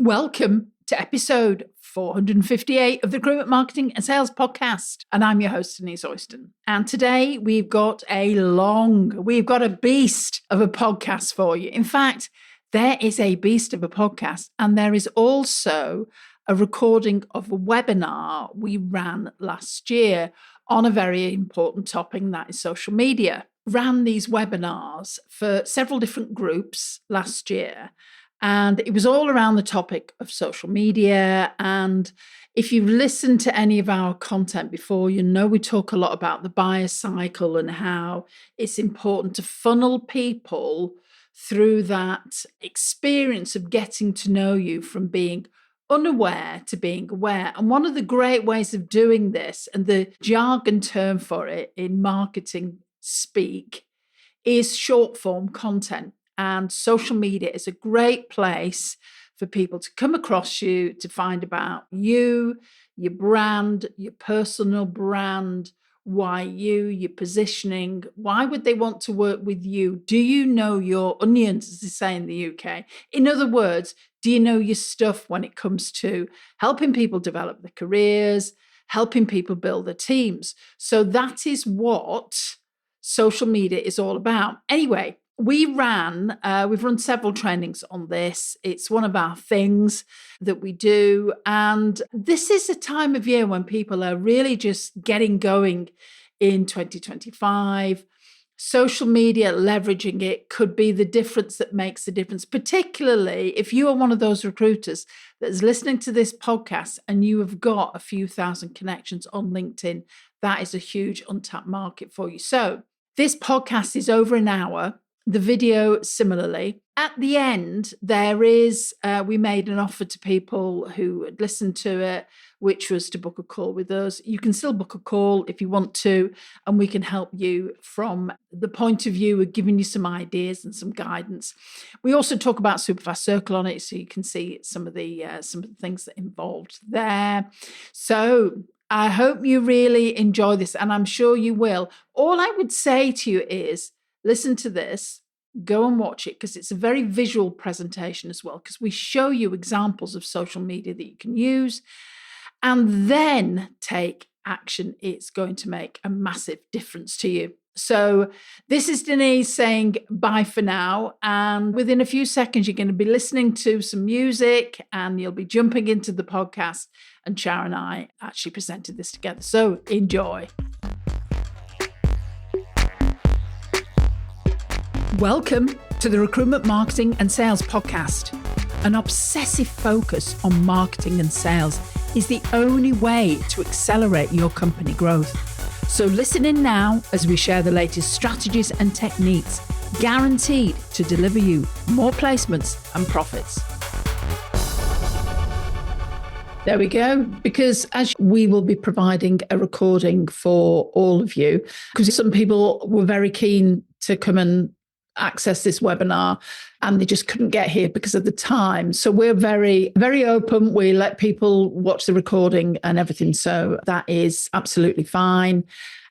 Welcome to episode 458 of the Recruitment Marketing and Sales Podcast. And I'm your host, Denise Oyston. And today we've got a beast of a podcast for you. In fact, there is a beast of a podcast, and there is also a recording of a webinar we ran last year on a very important topic, and that is social media. Ran these webinars for several different groups last year. And it was all around the topic of social media. And if you've listened to any of our content before, you know we talk a lot about the buyer cycle and how it's important to funnel people through that experience of getting to know you from being unaware to being aware. And one of the great ways of doing this, and the jargon term for it in marketing speak, is short form content. And social media is a great place for people to come across you, to find about you, your brand, your personal brand, why you, your positioning. Why would they want to work with you? Do you know your onions, as they say in the UK? In other words, do you know your stuff when it comes to helping people develop their careers, helping people build their teams? So that is what social media is all about. Anyway, we've run several trainings on this. It's one of our things that we do. And this is a time of year when people are really just getting going in 2025. Social media, leveraging it could be the difference that makes the difference, particularly if you are one of those recruiters that is listening to this podcast and you have got a few thousand connections on LinkedIn. That is a huge untapped market for you. So this podcast is over an hour. The video, similarly. At the end, we made an offer to people who had listened to it, which was to book a call with us. You can still book a call if you want to, and we can help you from the point of view of giving you some ideas and some guidance. We also talk about Superfast Circle on it, so you can see some of the things that involved there. So I hope you really enjoy this, and I'm sure you will. All I would say to you is, listen to this, go and watch it, because it's a very visual presentation as well, because we show you examples of social media that you can use, and then take action. It's going to make a massive difference to you. So this is Denise saying bye for now. And within a few seconds, you're going to be listening to some music and you'll be jumping into the podcast. And Char and I actually presented this together. So enjoy. Welcome to the Recruitment Marketing and Sales Podcast. An obsessive focus on marketing and sales is the only way to accelerate your company growth. So listen in now as we share the latest strategies and techniques guaranteed to deliver you more placements and profits. There we go, because as we will be providing a recording for all of you, because some people were very keen to come and access this webinar and they just couldn't get here because of the time. So we're very, very open. We let people watch the recording and everything. So that is absolutely fine.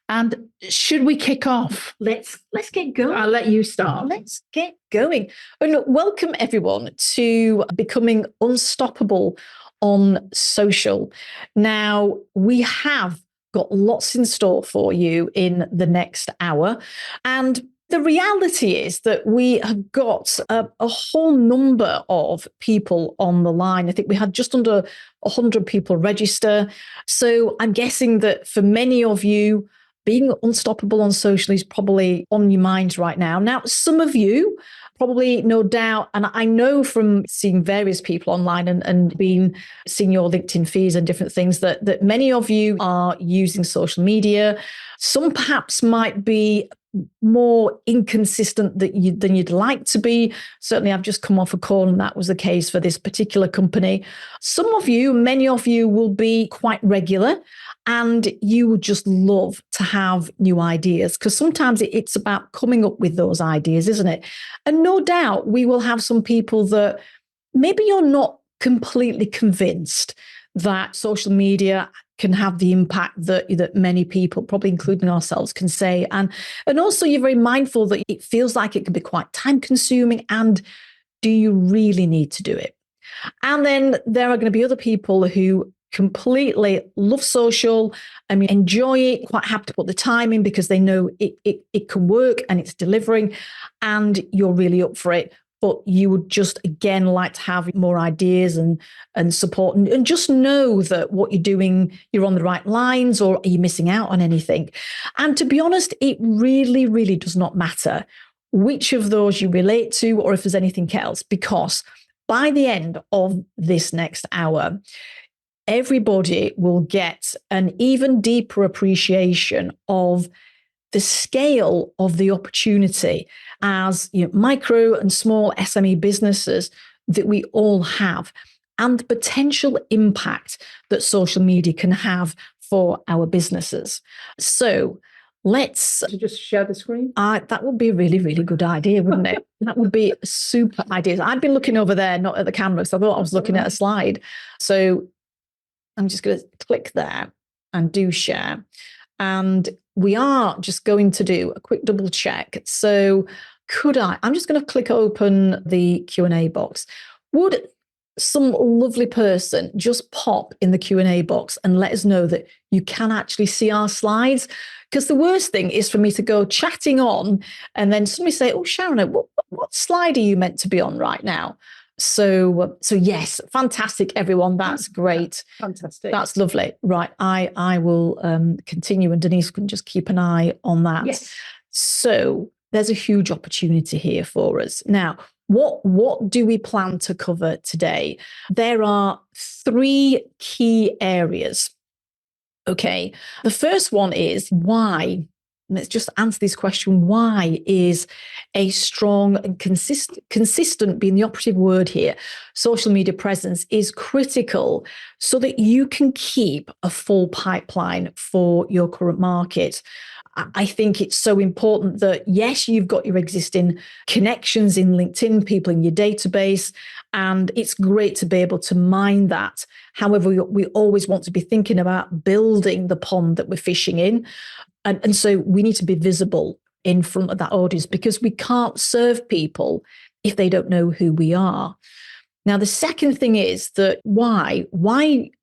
And should we kick off? Let's get going. I'll let you start. Let's get going. Oh, look, welcome everyone to Becoming Unstoppable on Social. Now, we have got lots in store for you in the next hour. And the reality is that we have got a whole number of people on the line. I think we had just under 100 people register. So I'm guessing that for many of you, being unstoppable on social is probably on your minds right now. Now, some of you probably, no doubt, and I know from seeing various people online and seeing your LinkedIn feeds and different things that many of you are using social media. Some perhaps might be more inconsistent than you'd like to be. Certainly, I've just come off a call and that was the case for this particular company. Some of you, many of you will be quite regular and you would just love to have new ideas, because sometimes it's about coming up with those ideas, isn't it? And no doubt we will have some people that maybe you're not completely convinced that social media can have the impact that many people, probably including ourselves, can say. And also you're very mindful that it feels like it can be quite time consuming. And do you really need to do it? And then there are going to be other people who completely love social, I mean, enjoy it, quite happy to put the time in because they know it can work and it's delivering, and you're really up for it. But you would just, again, like to have more ideas and support and just know that what you're doing, you're on the right lines, or are you missing out on anything? And to be honest, it really, really does not matter which of those you relate to or if there's anything else, because by the end of this next hour, everybody will get an even deeper appreciation of the scale of the opportunity as micro and small SME businesses that we all have, and the potential impact that social media can have for our businesses. So let's just share the screen. That would be a really, really good idea, wouldn't it? That would be a super idea. I'd been looking over there, not at the camera, so I thought I was looking at a slide. So I'm just going to click there and do share. And we are just going to do a quick double check. So I'm just going to click open the Q&A box. Would some lovely person just pop in the Q&A box and let us know that you can actually see our slides? Because the worst thing is for me to go chatting on and then somebody say, oh, Sharon, what slide are you meant to be on right now? So yes, fantastic, everyone. That's great. Fantastic. That's lovely. Right. I will continue, and Denise can just keep an eye on that. Yes. So there's a huge opportunity here for us. Now, what do we plan to cover today? There are 3 key areas. Okay. The first one is why. Let's just answer this question. Why is a strong and consistent being the operative word here, social media presence is critical so that you can keep a full pipeline for your current market? I think it's so important that, yes, you've got your existing connections in LinkedIn, people in your database, and it's great to be able to mine that. However, we always want to be thinking about building the pond that we're fishing in. And so we need to be visible in front of that audience, because we can't serve people if they don't know who we are. Now, the second thing is that why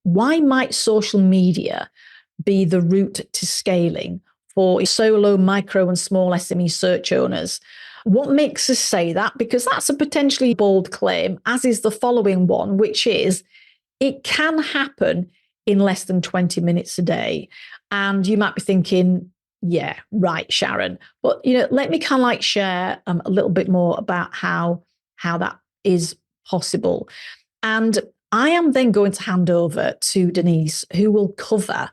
might social media be the route to scaling for solo, micro, and small SME search owners? What makes us say that? Because that's a potentially bold claim, as is the following one, which is it can happen in less than 20 minutes a day. And you might be thinking, yeah, right, Sharon. But, let me kind of like share a little bit more about how that is possible. And I am then going to hand over to Denise, who will cover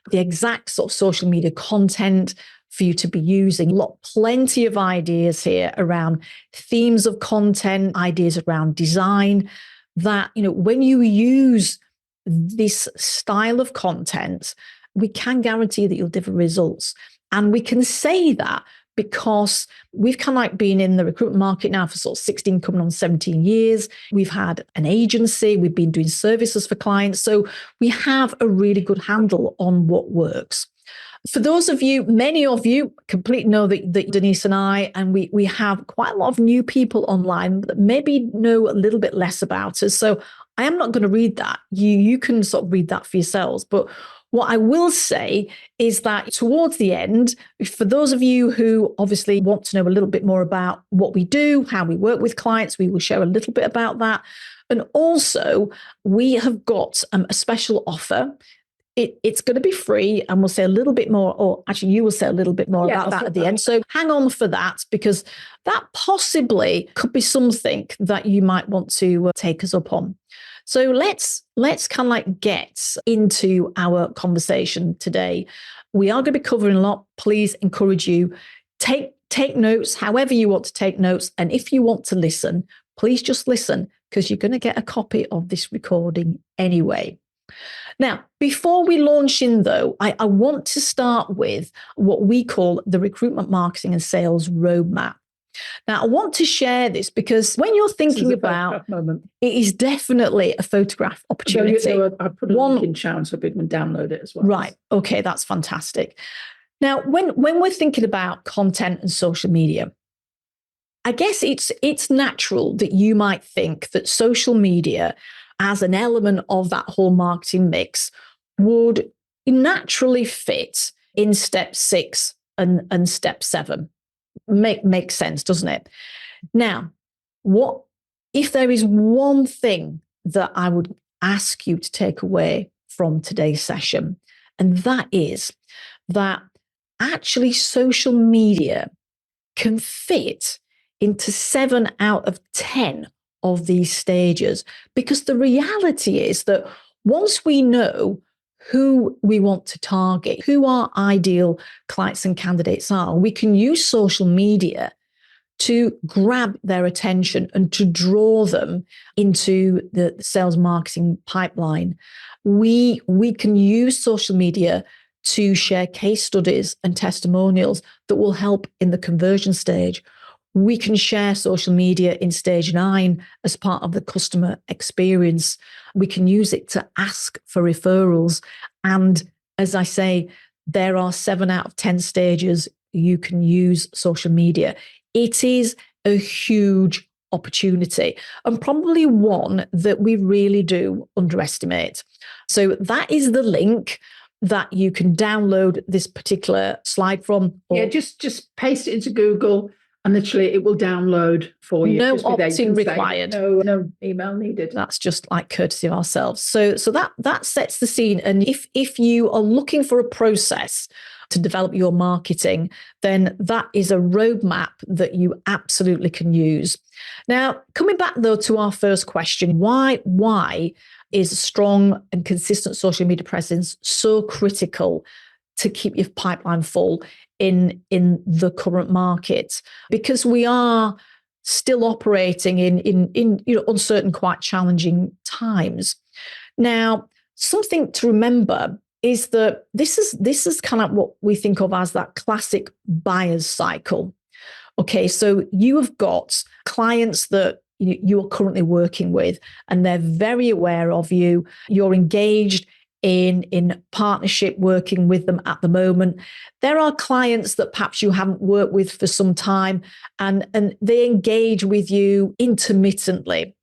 the exact sort of social media content for you to be using. Plenty of ideas here around themes of content, ideas around design, that, when you use this style of content, we can guarantee that you'll deliver results. And we can say that because we've kind of like been in the recruitment market now for sort of 16, coming on 17 years. We've had an agency, we've been doing services for clients. So we have a really good handle on what works. For those of you, many of you completely know that Denise and I, and we have quite a lot of new people online that maybe know a little bit less about us. So I am not going to read that. You can sort of read that for yourselves. But what I will say is that towards the end, for those of you who obviously want to know a little bit more about what we do, how we work with clients, we will share a little bit about that. And also, we have got a special offer. It's going to be free, and we'll say a little bit more, or actually you will say a little bit more about that at the end. So hang on for that, because that possibly could be something that you might want to take us up on. So let's kind of like get into our conversation today. We are going to be covering a lot. Please encourage you, take notes, however you want to take notes. And if you want to listen, please just listen, because you're going to get a copy of this recording anyway. Now, before we launch in, though, I want to start with what we call the recruitment, marketing, and sales roadmap. Now, I want to share this because when you're thinking about it, is definitely a photograph opportunity. I put a link in Sharon so people can download it as well. Right. Okay, that's fantastic. Now, when we're thinking about content and social media, I guess it's natural that you might think that social media as an element of that whole marketing mix would naturally fit in step 6 and step 7. Makes sense, doesn't it? Now, what if there is one thing that I would ask you to take away from today's session, and that is that actually social media can fit into 7 out of 10 of these stages, because the reality is that once we know who we want to target, who our ideal clients and candidates are, we can use social media to grab their attention and to draw them into the sales marketing pipeline. We can use social media to share case studies and testimonials that will help in the conversion stage. We can share social media in stage 9 as part of the customer experience. We can use it to ask for referrals. And as I say, there are 7 out of 10 stages you can use social media. It is a huge opportunity, and probably one that we really do underestimate. So that is the link that you can download this particular slide from. Yeah, just paste it into Google and literally it will download for you. No opt-in required. No email needed. That's just like courtesy of ourselves. So that sets the scene. And if you are looking for a process to develop your marketing, then that is a roadmap that you absolutely can use. Now, coming back though to our first question, why is a strong and consistent social media presence so critical to keep your pipeline full in the current market? Because we are still operating in uncertain, quite challenging times. Now, something to remember is that this is kind of what we think of as that classic buyer's cycle. Okay, so you have got clients that you are currently working with, and they're very aware of you. You're engaged in partnership working with them at the moment. There are clients that perhaps you haven't worked with for some time, and they engage with you intermittently.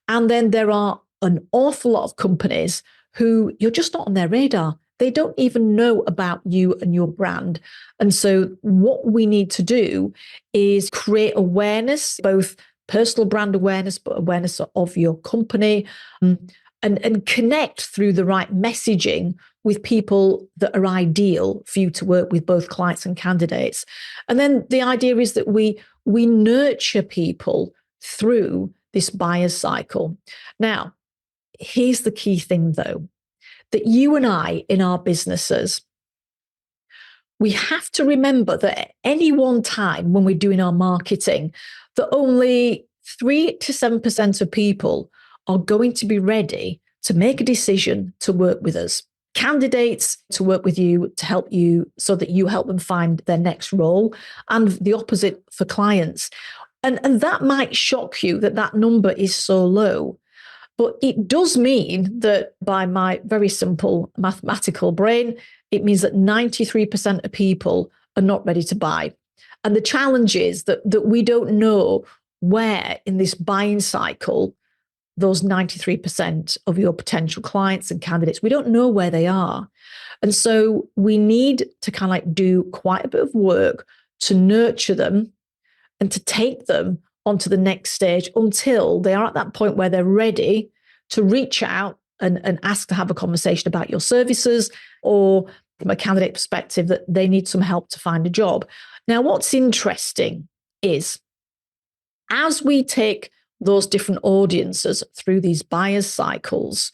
And then there are an awful lot of companies who you're just not on their radar. They don't even know about you and your brand. And so what we need to do is create awareness, both personal brand awareness, but awareness of your company, and connect through the right messaging with people that are ideal for you to work with, both clients and candidates. And then the idea is that we nurture people through this buyer's cycle. Now, here's the key thing though, that you and I in our businesses, we have to remember that at any one time when we're doing our marketing, that only 3 to 7% of people are going to be ready to make a decision to work with us. Candidates to work with you, to help you so that you help them find their next role, and the opposite for clients. And that might shock you that number is so low. But it does mean that by my very simple mathematical brain, it means that 93% of people are not ready to buy. And the challenge is that we don't know where in this buying cycle those 93% of your potential clients and candidates, we don't know where they are. And so we need to kind of like do quite a bit of work to nurture them and to take them onto the next stage until they are at that point where they're ready to reach out and ask to have a conversation about your services, or from a candidate perspective that they need some help to find a job. Now, what's interesting is as we take those different audiences through these buyer's cycles,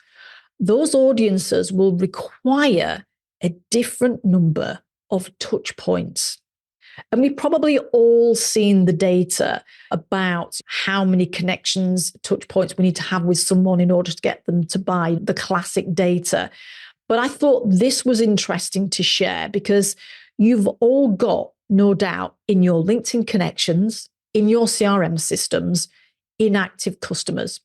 those audiences will require a different number of touch points. And we've probably all seen the data about how many connections, touch points we need to have with someone in order to get them to buy, the classic data. But I thought this was interesting to share because you've all got, no doubt, in your LinkedIn connections, in your CRM systems, inactive customers.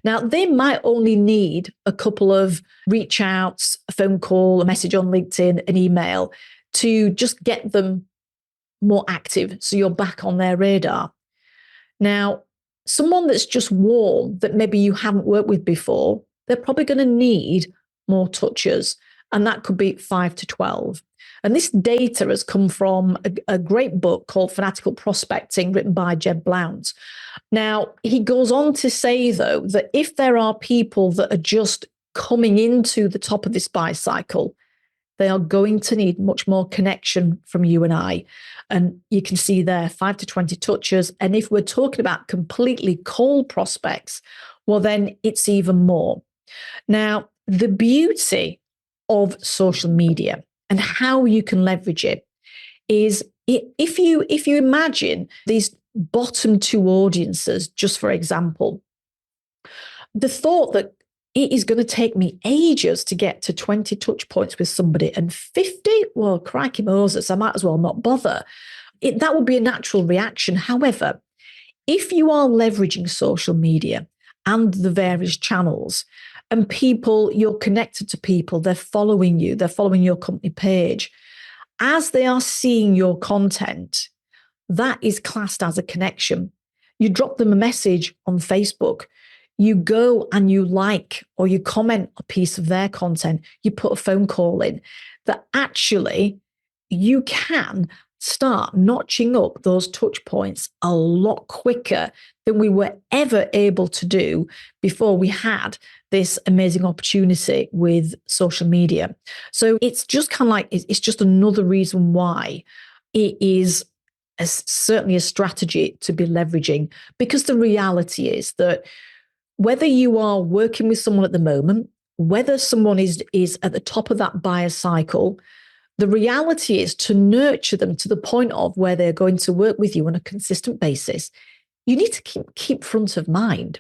Now, they might only need a couple of reach outs, a phone call, a message on LinkedIn, an email to just get them more active so you're back on their radar. Now, someone that's just warm, that maybe you haven't worked with before, they're probably going to need more touches. And that could be 5 to 12. And this data has come from a great book called Fanatical Prospecting, written by Jeb Blount. Now, he goes on to say, though, that if there are people that are just coming into the top of this buy cycle, they are going to need much more connection from you and I. And you can see there 5 to 20 touches. And if we're talking about completely cold prospects, well, then it's even more. Now, the beauty of social media and how you can leverage it is, if you imagine these bottom two audiences, just for example, the thought that it is going to take me ages to get to 20 touch points with somebody, and 50, well, crikey Moses, I might as well not bother. That would be a natural reaction. However, if you are leveraging social media and the various channels, and people, you're connected to people, they're following you, they're following your company page, as they are seeing your content, that is classed as a connection. You drop them a message on Facebook, you go and you like or you comment a piece of their content, you put a phone call in, that actually you can start notching up those touch points a lot quicker than we were ever able to do before we had this amazing opportunity with social media. So it's just kind of like, it's just another reason why it is certainly a strategy to be leveraging, because the reality is that whether you are working with someone at the moment, whether someone is at the top of that buyer cycle, the reality is to nurture them to the point of where they're going to work with you on a consistent basis, you need to keep front of mind.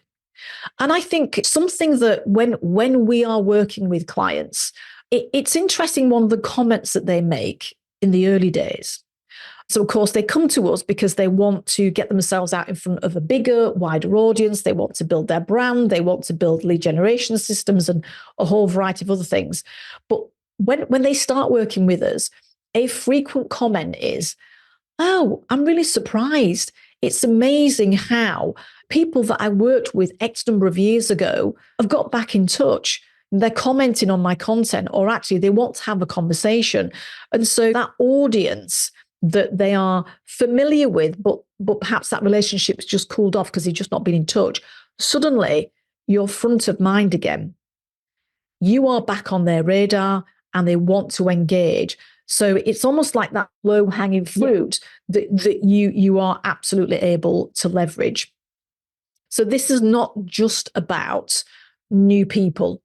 And I think something that when we are working with clients, it's interesting, one of the comments that they make in the early days. So, of course, they come to us because they want to get themselves out in front of a bigger, wider audience. They want to build their brand. They want to build lead generation systems and a whole variety of other things. But when they start working with us, a frequent comment is, oh, I'm really surprised. It's amazing how people that I worked with X number of years ago have got back in touch. They're commenting on my content, or actually they want to have a conversation. And so that audience that they are familiar with, but perhaps that relationship's just cooled off because they've just not been in touch, suddenly you're front of mind again. You are back on their radar and they want to engage. So it's almost like that low-hanging fruit that you are absolutely able to leverage. So this is not just about new people.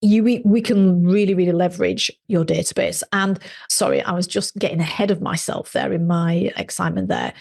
We can really, really leverage your database. And sorry, I was just getting ahead of myself there in my excitement there.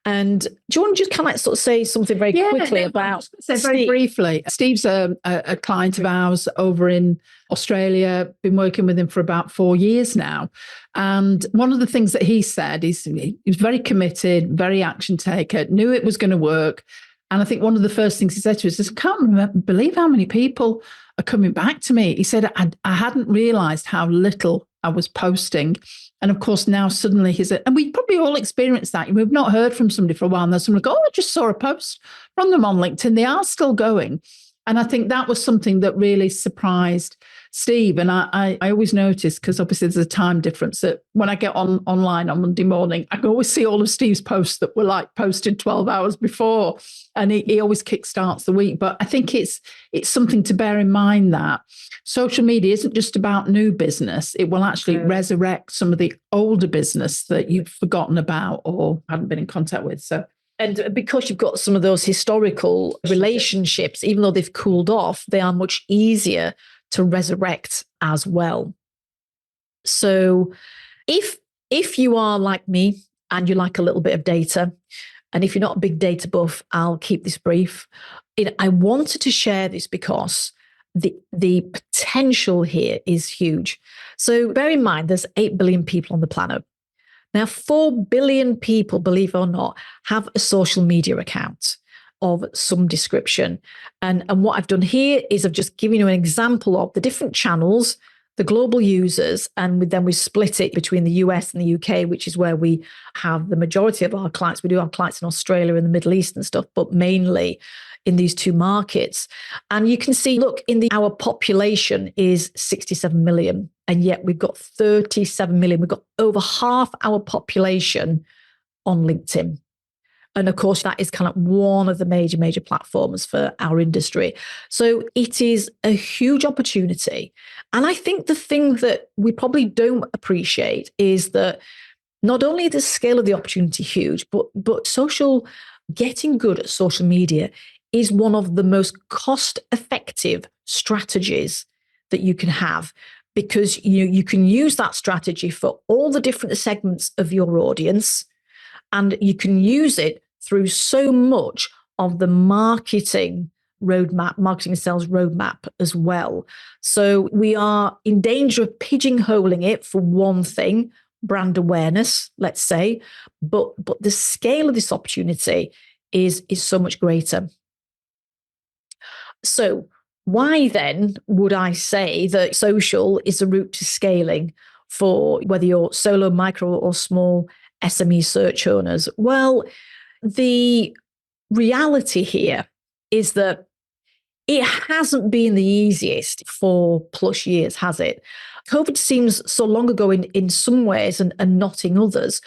And do you want to just kind of sort of say something very quickly about Steve? Very briefly, Steve's a client of ours over in Australia, been working with him for about 4 years now. And one of the things that he said is he was very committed, very action taker, knew it was going to work. And I think one of the first things he said to us is, I can't believe how many people are coming back to me. He said, I hadn't realized how little I was posting. And of course, now suddenly and we probably all experienced that. We've not heard from somebody for a while. And there's someone go, oh, I just saw a post from them on LinkedIn. They are still going. And I think that was something that really surprised Steve. And I always notice, because obviously there's a time difference, that when I get online on Monday morning, I can always see all of Steve's posts that were like posted 12 hours before. And he always kickstarts the week. But I think it's something to bear in mind that social media isn't just about new business. It will actually resurrect some of the older business that you've forgotten about or hadn't been in contact with. So. And because you've got some of those historical relationships, even though they've cooled off, they are much easier to resurrect as well. So if you are like me and you like a little bit of data, and if you're not a big data buff, I'll keep this brief. I wanted to share this because the potential here is huge. So bear in mind, there's 8 billion people on the planet. Now, 4 billion people, believe it or not, have a social media account of some description. And what I've done here is I've just given you an example of the different channels the global users, and then we split it between the US and the UK, which is where we have the majority of our clients. We do have clients in Australia and the Middle East and stuff, but mainly in these two markets. And you can see, look, our population is 67 million, and yet we've got 37 million. We've got over half our population on LinkedIn. And of course, that is kind of one of the major platforms for our industry. So it is a huge opportunity. And I think the thing that we probably don't appreciate is that not only the scale of the opportunity huge, but getting good at social media is one of the most cost-effective strategies that you can have, because you can use that strategy for all the different segments of your audience, and you can use it through so much of the marketing and sales roadmap as well. So we are in danger of pigeonholing it for one thing, brand awareness, let's say, but the scale of this opportunity is so much greater. So why then would I say that social is a route to scaling for whether you're solo, micro, or small SME search owners? Well, the reality here is that it hasn't been the easiest 4+ years, has it? COVID seems so long ago in some ways and not in others.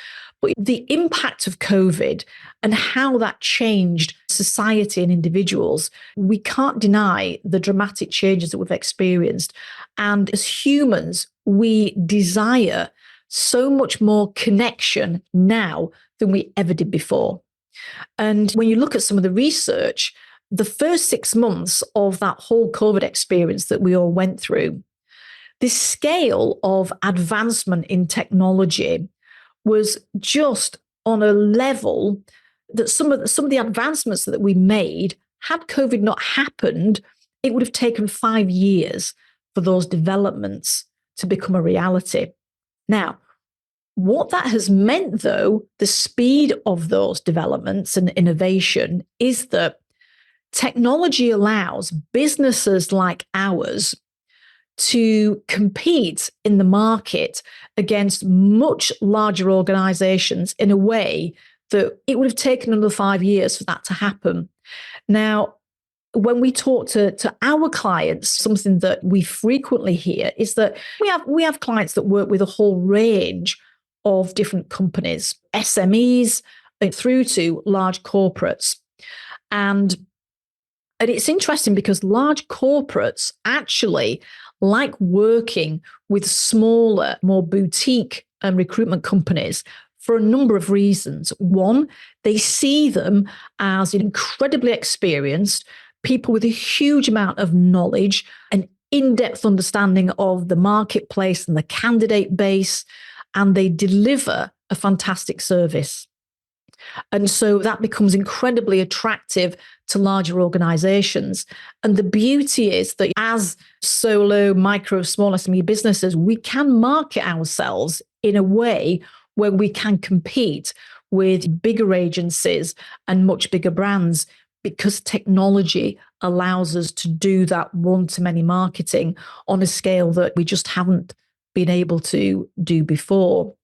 But the impact of COVID and how that changed society and individuals, we can't deny the dramatic changes that we've experienced. And as humans, we desire so much more connection now than we ever did before. And when you look at some of the research, the first 6 months of that whole COVID experience that we all went through, this scale of advancement in technology was just on a level that some of the advancements that we made, had COVID not happened, it would have taken 5 years for those developments to become a reality. Now, what that has meant, though, the speed of those developments and innovation, is that technology allows businesses like ours to compete in the market against much larger organizations in a way that it would have taken another 5 years for that to happen. Now, when we talk to our clients, something that we frequently hear is that we have clients that work with a whole range of different companies, SMEs through to large corporates. And it's interesting because large corporates actually like working with smaller, more boutique recruitment companies for a number of reasons. One, they see them as incredibly experienced people with a huge amount of knowledge, an in-depth understanding of the marketplace and the candidate base, and they deliver a fantastic service. And so that becomes incredibly attractive to larger organizations. And the beauty is that as solo, micro, small SME businesses, we can market ourselves in a way where we can compete with bigger agencies and much bigger brands, because technology allows us to do that one-to-many marketing on a scale that we just haven't been able to do before.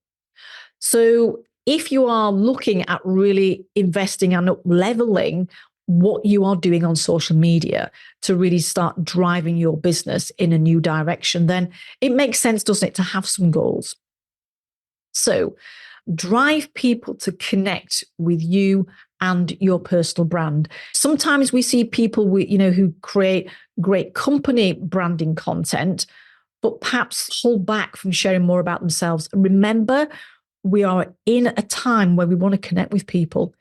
So if you are looking at really investing and up-leveling what you are doing on social media to really start driving your business in a new direction, then it makes sense, doesn't it, to have some goals. So drive people to connect with you and your personal brand. Sometimes we see people who create great company branding content, but perhaps hold back from sharing more about themselves. Remember, we are in a time where we want to connect with people.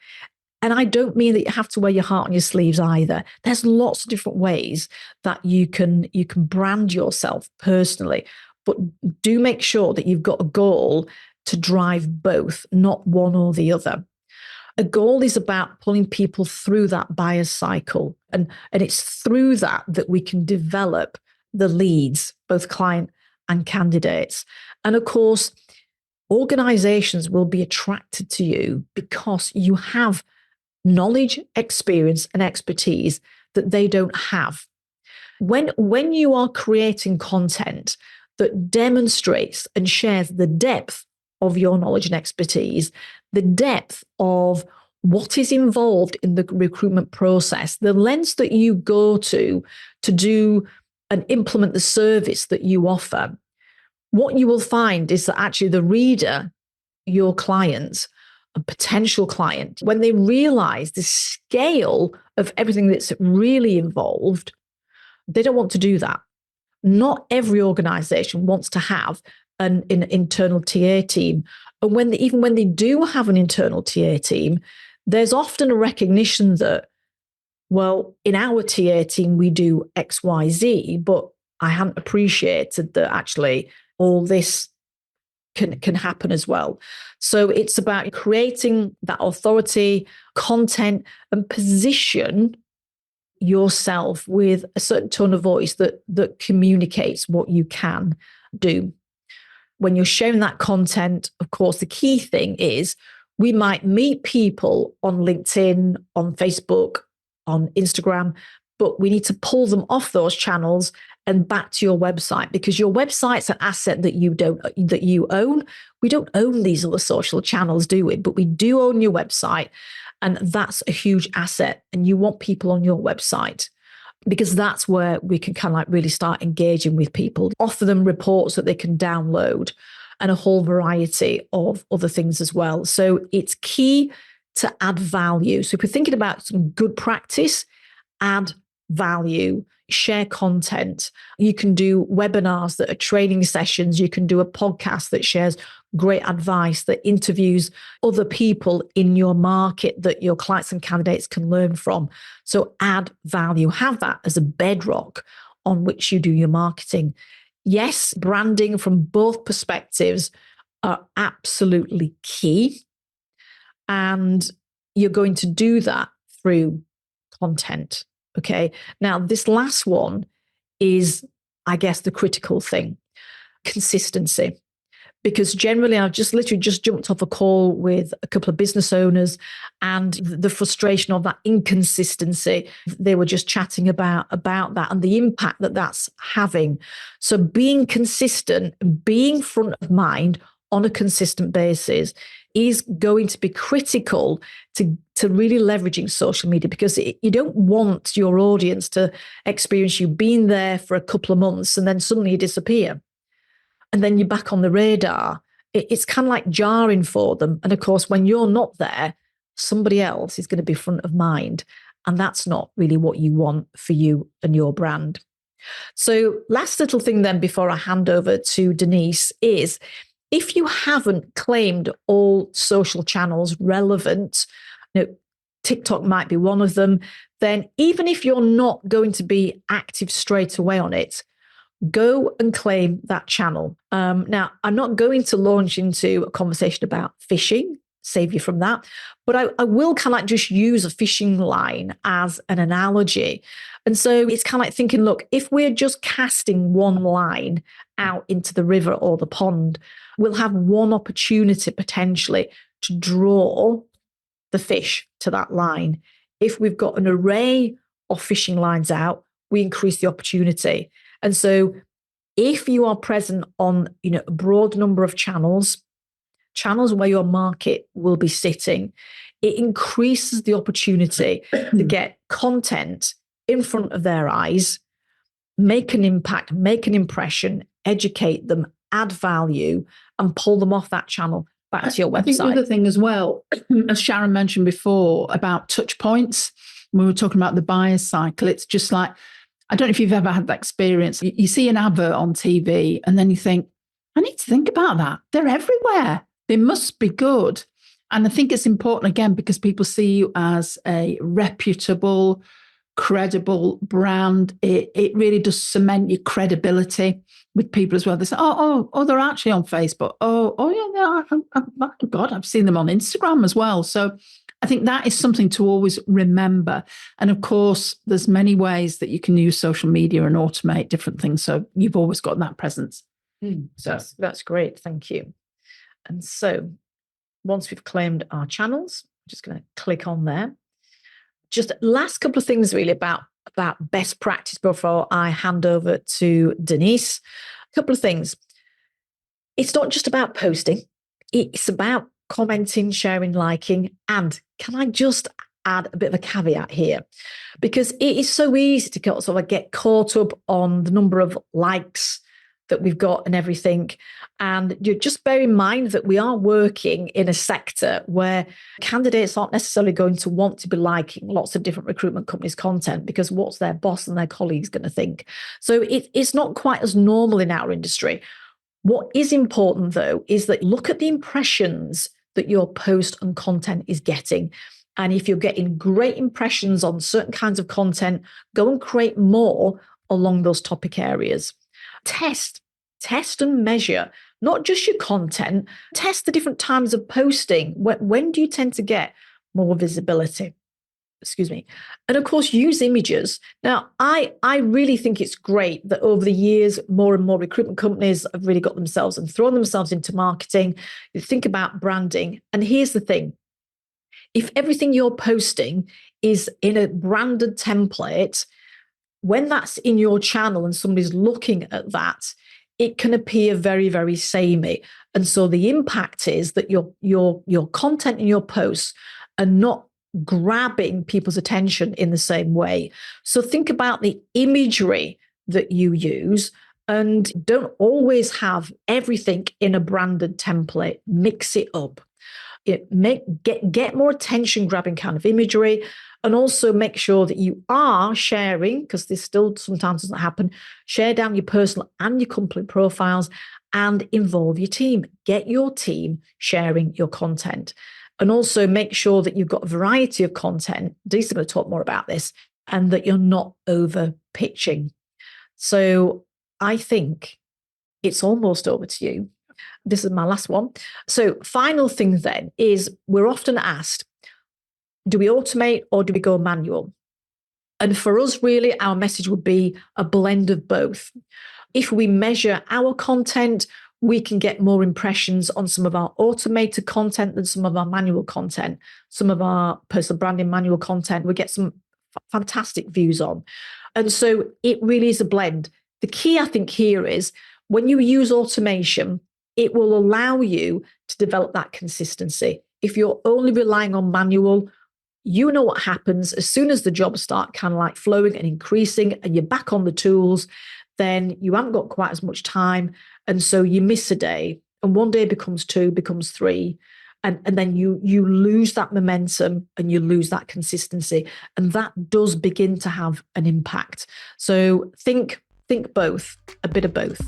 And I don't mean that you have to wear your heart on your sleeves either. There's lots of different ways that you can brand yourself personally, but do make sure that you've got a goal to drive both, not one or the other. A goal is about pulling people through that buyer's cycle. And it's through that we can develop the leads, both client and candidates. And of course, organizations will be attracted to you because you have knowledge, experience, and expertise that they don't have. When you are creating content that demonstrates and shares the depth of your knowledge and expertise, the depth of what is involved in the recruitment process, the lens that you go to do and implement the service that you offer. What you will find is that actually the reader, your client, a potential client, when they realize the scale of everything that's really involved, they don't want to do that. Not every organization wants to have an internal TA team. And even when they do have an internal TA team, there's often a recognition that, well, in our TA team, we do X, Y, Z, but I hadn't appreciated that actually all this can happen as well. So it's about creating that authority, content, and position yourself with a certain tone of voice that communicates what you can do. When you're sharing that content, of course, the key thing is we might meet people on LinkedIn, on Facebook, on Instagram, but we need to pull them off those channels and back to your website, because your website's an asset that you own. We don't own these other social channels, do we? But we do own your website, and that's a huge asset. And you want people on your website, because that's where we can kind of like really start engaging with people, offer them reports that they can download, and a whole variety of other things as well. So it's key to add value. So if we're thinking about some good practice, add value, share content. You can do webinars that are training sessions. You can do a podcast that shares great advice, that interviews other people in your market that your clients and candidates can learn from. So add value, have that as a bedrock on which you do your marketing. Yes, branding from both perspectives are absolutely key. And you're going to do that through content. Okay. Now, this last one is, I guess, the critical thing: consistency. Because generally, I've literally just jumped off a call with a couple of business owners, and the frustration of that inconsistency. They were just chatting about that and the impact that that's having. So being consistent, being front of mind on a consistent basis is going to be critical to really leveraging social media, because you don't want your audience to experience you being there for a couple of months and then suddenly you disappear. And then you're back on the radar. It's kind of like jarring for them. And of course, when you're not there, somebody else is going to be front of mind. And that's not really what you want for you and your brand. So last little thing then before I hand over to Denise is, if you haven't claimed all social channels relevant, TikTok might be one of them, then even if you're not going to be active straight away on it, go and claim that channel. Now, I'm not going to launch into a conversation about phishing, save you from that, but I will kind of like just use a fishing line as an analogy. And so it's kind of like thinking, look, if we're just casting one line out into the river or the pond, we'll have one opportunity potentially to draw the fish to that line. If we've got an array of fishing lines out, we increase the opportunity. And so if you are present on, a broad number of channels where your market will be sitting, it increases the opportunity to get content in front of their eyes, make an impact, make an impression, educate them, add value, and pull them off that channel back to your website. I think the other thing as well, as Sharon mentioned before about touch points, when we were talking about the buyer's cycle, it's just like, I don't know if you've ever had that experience. You see an advert on TV and then you think, I need to think about that. They're everywhere. They must be good. And I think it's important, again, because people see you as a reputable, credible brand. It really does cement your credibility with people as well. They say, oh, they're actually on Facebook. Oh yeah, my God, I've seen them on Instagram as well. So I think that is something to always remember. And of course, there's many ways that you can use social media and automate different things. So you've always got that presence. So that's great. Thank you. And so once we've claimed our channels, I'm just going to click on there. Just last couple of things really about best practice before I hand over to Denise. couple of things. It's not just about posting. It's about commenting, sharing, liking. And can I just add a bit of a caveat here? Because it is so easy to sort of get caught up on the number of likes that we've got and everything. And you just bear in mind that we are working in a sector where candidates aren't necessarily going to want to be liking lots of different recruitment companies' content, because what's their boss and their colleagues going to think? So it's not quite as normal in our industry. What is important, though, is that look at the impressions that your post and content is getting. And if you're getting great impressions on certain kinds of content, go and create more along those topic areas. Test and measure, not just your content, test the different times of posting. When do you tend to get more visibility? And of course, use images. Now, I really think it's great that over the years, more and more recruitment companies have really got themselves and thrown themselves into marketing. You think about branding. And here's the thing. If everything you're posting is in a branded template, when that's in your channel and somebody's looking at that, it can appear very, very samey. And so the impact is that your content and your posts are not grabbing people's attention in the same way. So think about the imagery that you use, and don't always have everything in a branded template. Mix it up. Get more attention grabbing kind of imagery, and also make sure that you are sharing, because this still sometimes doesn't happen, share down your personal and your company profiles and involve your team. Get your team sharing your content. And also make sure that you've got a variety of content. Dee's going to talk more about this, and that you're not over pitching. So I think it's almost over to you. This is my last one. So final thing then is, we're often asked, do we automate or do we go manual? And for us, really, our message would be a blend of both. If we measure our content, we can get more impressions on some of our automated content than some of our manual content. Some of our personal branding manual content, we get some fantastic views on. And so it really is a blend. The key, I think, here is when you use automation, it will allow you to develop that consistency. If you're only relying on manual, you know what happens as soon as the jobs start kind of like flowing and increasing and you're back on the tools, then you haven't got quite as much time. And so you miss a day, and one day becomes two, becomes three. And then you lose that momentum and you lose that consistency. And that does begin to have an impact. So think both, a bit of both.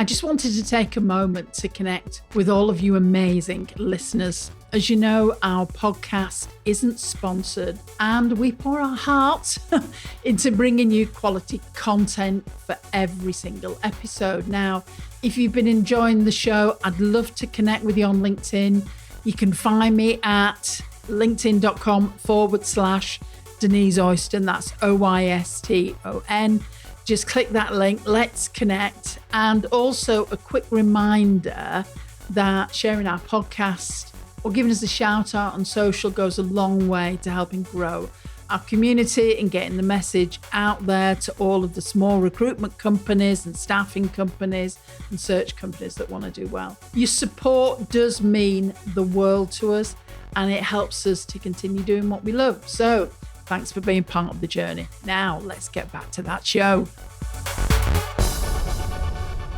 I just wanted to take a moment to connect with all of you amazing listeners. As you know, our podcast isn't sponsored, and we pour our hearts into bringing you quality content for every single episode. Now, if you've been enjoying the show, I'd love to connect with you on LinkedIn. You can find me at linkedin.com/Denise Oyston. That's Oyston. Just click that link, let's connect. And also a quick reminder that sharing our podcast or giving us a shout out on social goes a long way to helping grow our community and getting the message out there to all of the small recruitment companies and staffing companies and search companies that want to do well. Your support does mean the world to us, and it helps us to continue doing what we love. So thanks for being part of the journey. Now, let's get back to that show.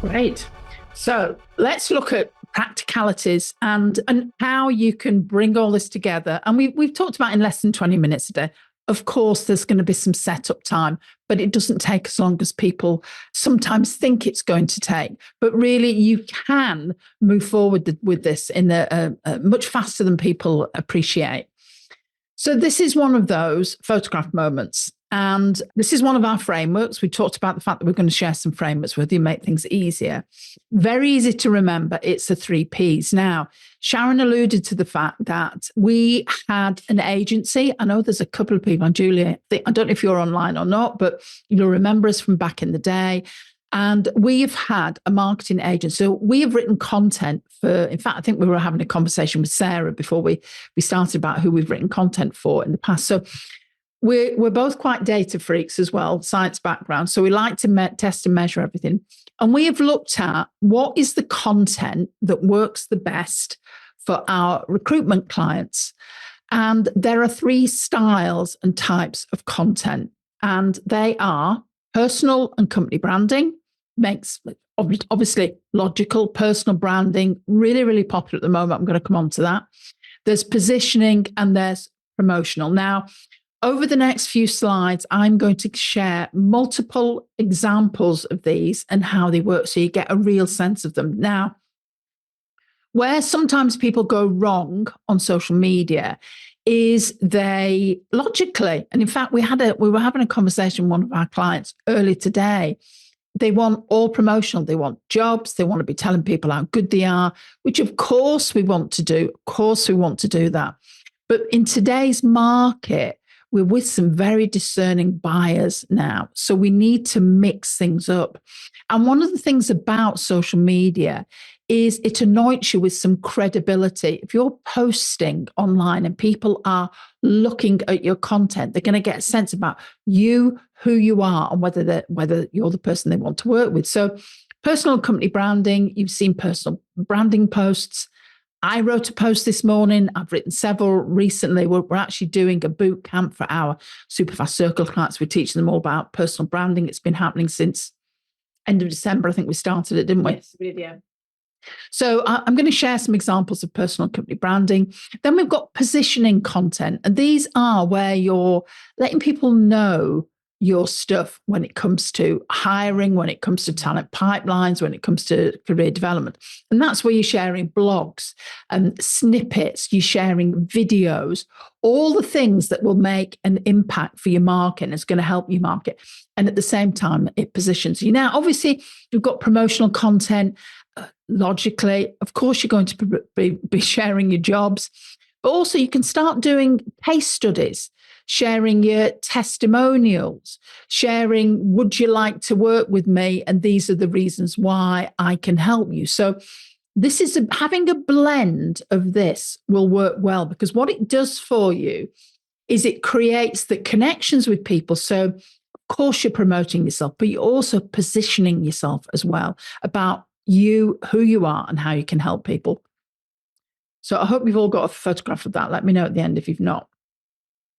Great. So let's look at practicalities and how you can bring all this together. And we've talked about in less than 20 minutes a day. Of course, there's going to be some setup time, but it doesn't take as long as people sometimes think it's going to take. But really, you can move forward with this in a much faster than people appreciate. So this is one of those photograph moments. And this is one of our frameworks. We talked about the fact that we're going to share some frameworks with you, make things easier. Very easy to remember. It's the 3 Ps. Now, Sharon alluded to the fact that we had an agency. I know there's a couple of people, and Julia, I don't know if you're online or not, but you'll remember us from back in the day. And we've had a marketing agency. So we have written content for, in fact, I think we were having a conversation with Sarah before we started about who we've written content for in the past. So we're both quite data freaks as well, science background. So we like to test and measure everything. And we have looked at what is the content that works the best for our recruitment clients. And there are 3 styles and types of content. And they are personal and company branding, makes obviously logical. Personal branding, really, really popular at the moment. I'm going to come on to that. There's positioning and there's promotional. Now, over the next few slides, I'm going to share multiple examples of these and how they work so you get a real sense of them. Now, where sometimes people go wrong on social media is they logically, and in fact, we were having a conversation with one of our clients earlier today. They want all promotional. They want jobs. They want to be telling people how good they are, which of course we want to do. Of course we want to do that. But in today's market, we're with some very discerning buyers now. So we need to mix things up. And one of the things about social media is it anoints you with some credibility. If you're posting online and people are looking at your content, they're going to get a sense about you, who you are, and whether you're the person they want to work with. So personal company branding, you've seen personal branding posts. I wrote a post this morning. I've written several recently. We're actually doing a boot camp for our Superfast Circle clients. We're teaching them all about personal branding. It's been happening since end of December. I think we started it, didn't we? Yes, we did, yeah. So I'm going to share some examples of personal company branding. Then we've got positioning content. And these are where you're letting people know your stuff when it comes to hiring, when it comes to talent pipelines, when it comes to career development. And that's where you're sharing blogs and snippets, you're sharing videos, all the things that will make an impact for your market and it's going to help your market. And at the same time, it positions you. Now, obviously, you've got promotional content. Logically, of course, you're going to be sharing your jobs, but also you can start doing case studies, sharing your testimonials, sharing, would you like to work with me? And these are the reasons why I can help you. So this is having a blend of this will work well, because what it does for you is it creates the connections with people. So of course you're promoting yourself, but you're also positioning yourself as well about you, who you are, and how you can help people. So I hope you've all got a photograph of that. Let me know at the end if you've not.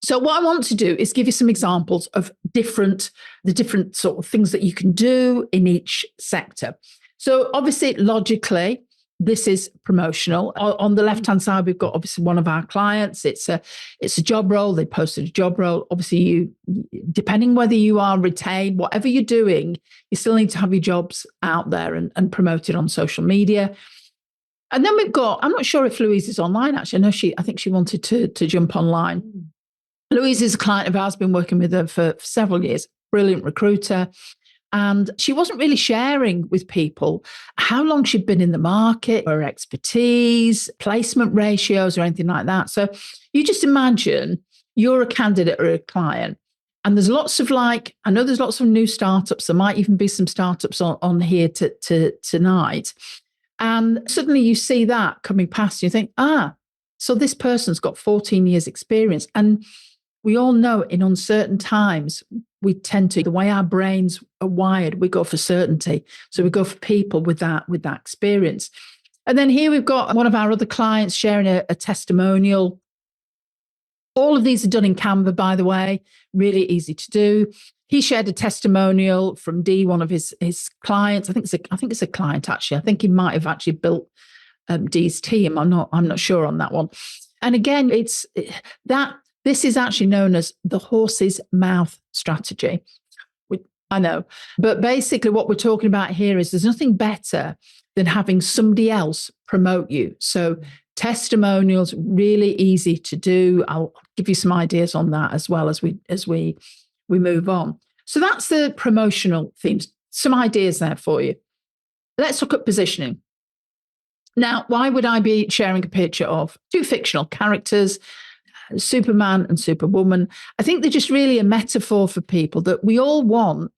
So what I want to do is give you some examples of the different sort of things that you can do in each sector. So obviously, logically, this is promotional. On the left-hand side, we've got obviously one of our clients. It's a job role. They posted a job role. Obviously, depending whether you are retained, whatever you're doing, you still need to have your jobs out there and promoted on social media. And then we've got, I'm not sure if Louise is online, actually. I think she wanted to jump online. Louise is a client of ours, been working with her for several years, brilliant recruiter. And she wasn't really sharing with people how long she'd been in the market, her expertise, placement ratios, or anything like that. So you just imagine you're a candidate or a client, and there's lots of I know there's lots of new startups. There might even be some startups on here tonight. And suddenly you see that coming past, you think, so this person's got 14 years experience. And we all know in uncertain times, we tend to, the way our brains are wired, we go for certainty. So we go for people with that experience. And then here we've got one of our other clients sharing a testimonial. All of these are done in Canva, by the way, really easy to do. He shared a testimonial from Dee, one of his clients. I think it's a client, actually. I think he might have actually built Dee's team. I'm not sure on that one. And again, this is actually known as the horse's mouth strategy. I know. But basically what we're talking about here is there's nothing better than having somebody else promote you. So testimonials, really easy to do. I'll give you some ideas on that as well as we move on. So that's the promotional themes. Some ideas there for you. Let's look at positioning. Now, why would I be sharing a picture of 2 fictional characters, Superman and Superwoman? I think they're just really a metaphor for people that we all want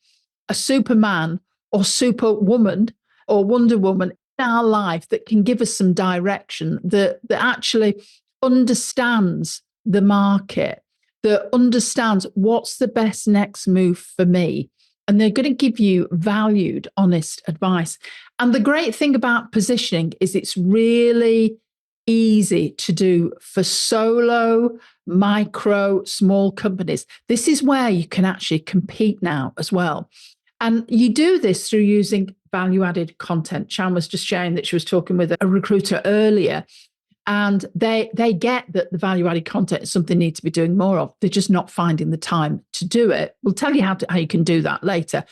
a Superman or Superwoman or Wonder Woman in our life that can give us some direction, that actually understands the market, that understands what's the best next move for me. And they're going to give you valued, honest advice. And the great thing about positioning is it's really easy to do for solo, micro, small companies. This is where you can actually compete now as well. And you do this through using value-added content. Shan was just sharing that she was talking with a recruiter earlier, and they get that the value-added content is something they need to be doing more of. They're just not finding the time to do it. We'll tell you how you can do that later.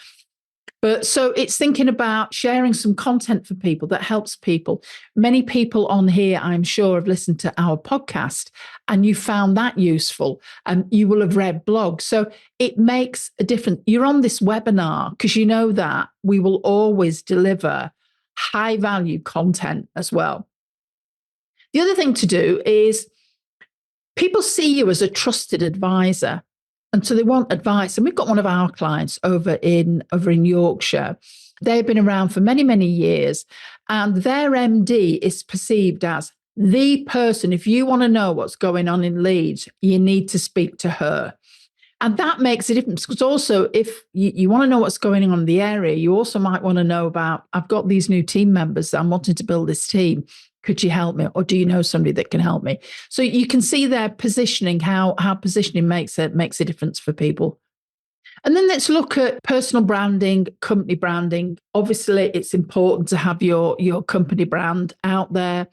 But so it's thinking about sharing some content for people that helps people. Many people on here, I'm sure, have listened to our podcast and you found that useful, and you will have read blogs. So it makes a difference. You're on this webinar because you know that we will always deliver high value content as well. The other thing to do is people see you as a trusted advisor. And so they want advice. And we've got one of our clients over in Yorkshire. They've been around for many, many years. And their MD is perceived as the person. If you want to know what's going on in Leeds, you need to speak to her. And that makes a difference, because also if you want to know what's going on in the area, you also might want to know about, I've got these new team members that I'm wanting to build this team. Could you help me? Or do you know somebody that can help me? So you can see their positioning, how positioning makes a difference for people. And then let's look at personal branding, company branding. Obviously, it's important to have your company brand out there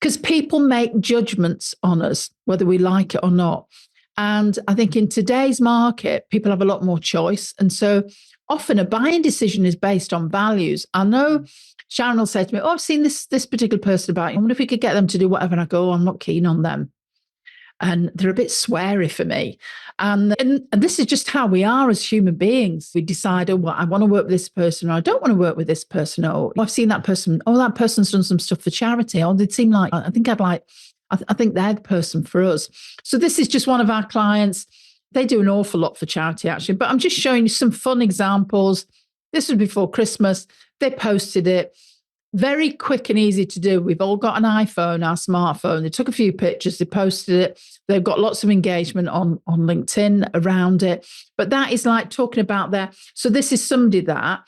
because people make judgments on us, whether we like it or not. And I think in today's market, people have a lot more choice. And so often a buying decision is based on values. I know Sharon will say to me, I've seen this particular person about you. I wonder if we could get them to do whatever. And I go, I'm not keen on them. And they're a bit sweary for me. And this is just how we are as human beings. We decide, I want to work with this person, or I don't want to work with this person. Or I've seen that person. That person's done some stuff for charity. Or they seem like, I think they're the person for us. So this is just one of our clients. They do an awful lot for charity, actually. But I'm just showing you some fun examples. This was before Christmas. They posted it. Very quick and easy to do. We've all got an iPhone, our smartphone. They took a few pictures. They posted it. They've got lots of engagement on LinkedIn around it. But that is like talking about their... So this is somebody that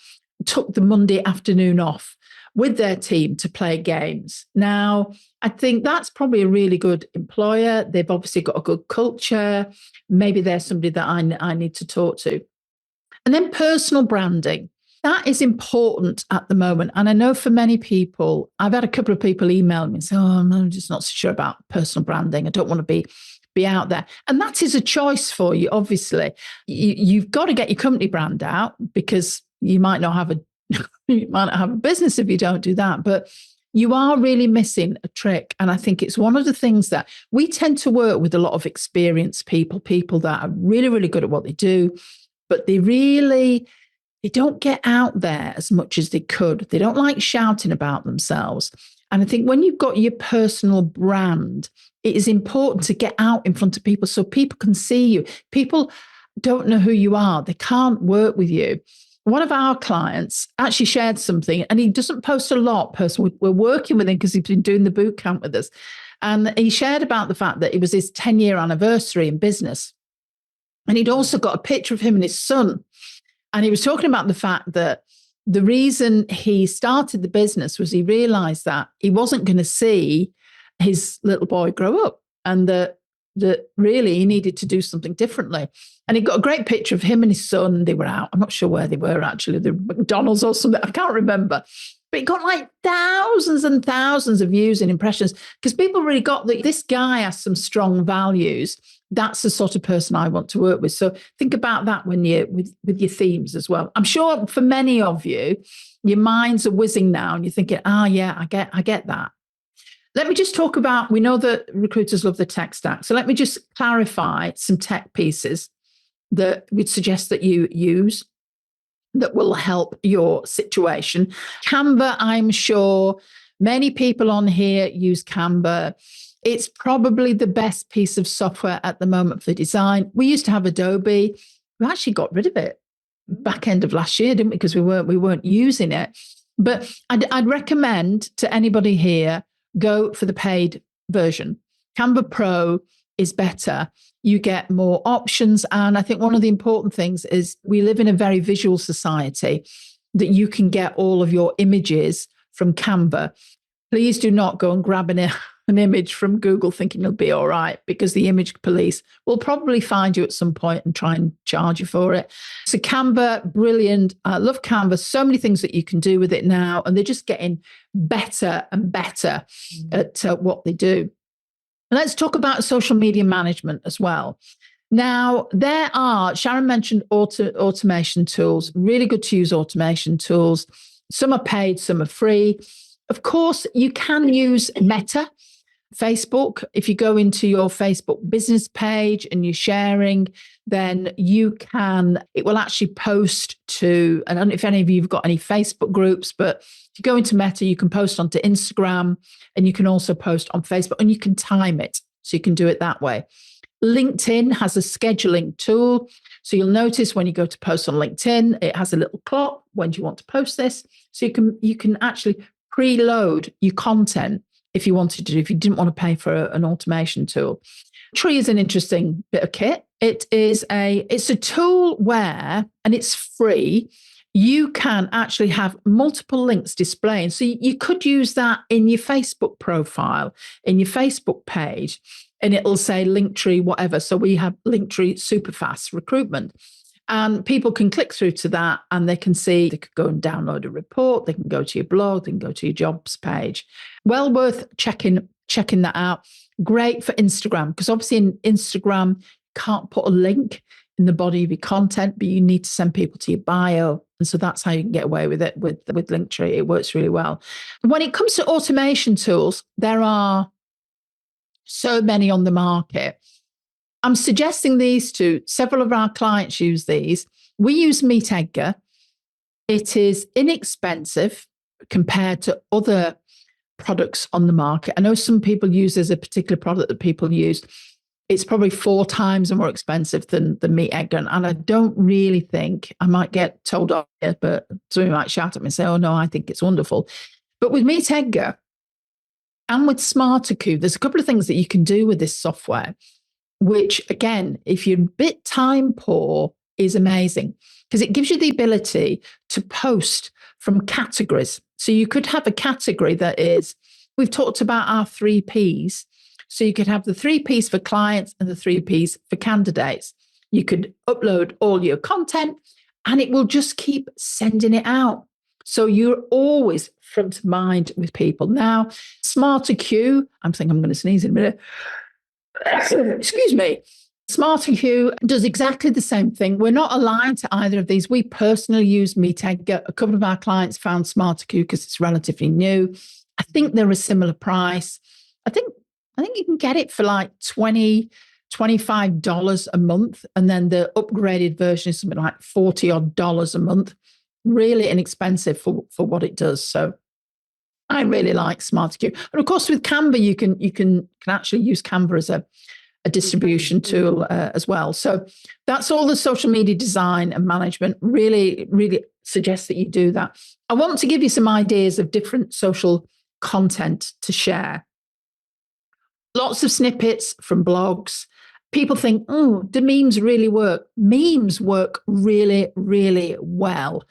took the Monday afternoon off with their team to play games. Now, I think that's probably a really good employer. They've obviously got a good culture. Maybe they're somebody that I need to talk to. And then personal branding. That is important at the moment. And I know for many people, I've had a couple of people email me and say, I'm just not so sure about personal branding. I don't want to be out there. And that is a choice for you, obviously. You've got to get your company brand out because you might not have a business if you don't do that. But you are really missing a trick. And I think it's one of the things that we tend to work with a lot of experienced people that are really, really good at what they do, but they don't get out there as much as they could. They don't like shouting about themselves. And I think when you've got your personal brand, it is important to get out in front of people so people can see you. People don't know who you are. They can't work with you. One of our clients actually shared something, and he doesn't post a lot. We're working with him because he's been doing the boot camp with us. And he shared about the fact that it was his 10-year anniversary in business. And he'd also got a picture of him and his son. And he was talking about the fact that the reason he started the business was he realized that he wasn't going to see his little boy grow up, and that really he needed to do something differently. And he got a great picture of him and his son. They were out. I'm not sure where they were, actually. They were McDonald's or something. I can't remember. But it got like thousands and thousands of views and impressions because people really got that this guy has some strong values. That's the sort of person I want to work with. So think about that when you're with your themes as well. I'm sure for many of you, your minds are whizzing now and you're thinking, yeah, I get that. Let me just talk about, we know that recruiters love the tech stack. So let me just clarify some tech pieces that we'd suggest that you use that will help your situation. Canva, I'm sure many people on here use Canva. It's probably the best piece of software at the moment for design. We used to have Adobe. We actually got rid of it back end of last year, didn't we? Because we weren't using it. But I'd recommend to anybody here, go for the paid version. Canva Pro is better. you get more options. And I think one of the important things is we live in a very visual society, that you can get all of your images from Canva. Please do not go and grab an image from Google thinking it'll be all right, because the image police will probably find you at some point and try and charge you for it. So Canva, brilliant. I love Canva. So many things that you can do with it now, and they're just getting better and better at what they do. Let's talk about social media management as well. Now, Sharon mentioned automation tools, really good to use automation tools. Some are paid, some are free. Of course, you can use Meta, Facebook. If you go into your Facebook business page and you're sharing, then it will actually post to, and I don't know if any of you have got any Facebook groups, but if you go into Meta, you can post onto Instagram, and you can also post on Facebook, and you can time it. So you can do it that way. LinkedIn has a scheduling tool. So you'll notice when you go to post on LinkedIn, it has a little clock. When do you want to post this? So you can actually preload your content if you wanted to, if you didn't want to pay for an automation tool. Tree is an interesting bit of kit. It's a tool where, and it's free, you can actually have multiple links displaying. So you could use that in your Facebook profile, in your Facebook page, and it'll say Linktree, whatever. So we have Linktree Superfast Recruitment. And people can click through to that, and they can see, they could go and download a report, they can go to your blog, they can go to your jobs page. Well worth checking that out. Great for Instagram, because obviously in Instagram, you can't put a link in the body of your content, but you need to send people to your bio. And so that's how you can get away with it with Linktree. It works really well. When it comes to automation tools, there are so many on the market. I'm suggesting these to several of our clients use these. We use Meet Edgar. It is inexpensive compared to other products on the market. I know some people use as a particular product that people use. It's probably 4 times more expensive than Meet Edgar. And I don't really think, I might get told off here, but somebody might shout at me and say, oh no, I think it's wonderful. But with Meet Edgar and with SmarterQ, there's a couple of things that you can do with this software, which again, if you're a bit time poor, is amazing, because it gives you the ability to post from categories. So you could have a category that is, we've talked about our 3 Ps. So you could have the 3 Ps for clients and the 3 Ps for candidates. You could upload all your content and it will just keep sending it out. So you're always front of mind with people. Now, SmarterQ, I'm thinking I'm going to sneeze in a minute. Excuse me. SmarterQ does exactly the same thing. We're not aligned to either of these. We personally use Meet Edgar. A couple of our clients found SmarterQ because it's relatively new. I think they're a similar price. I think you can get it for like $25 a month. And then the upgraded version is something like $40 a month. Really inexpensive for what it does. So I really like SmarterQ. And of course, with Canva, you can actually use Canva as a distribution tool as well. So that's all the social media design and management. Really, really suggest that you do that. I want to give you some ideas of different social content to share. Lots of snippets from blogs. People think, oh, do memes really work? Memes work really, really well.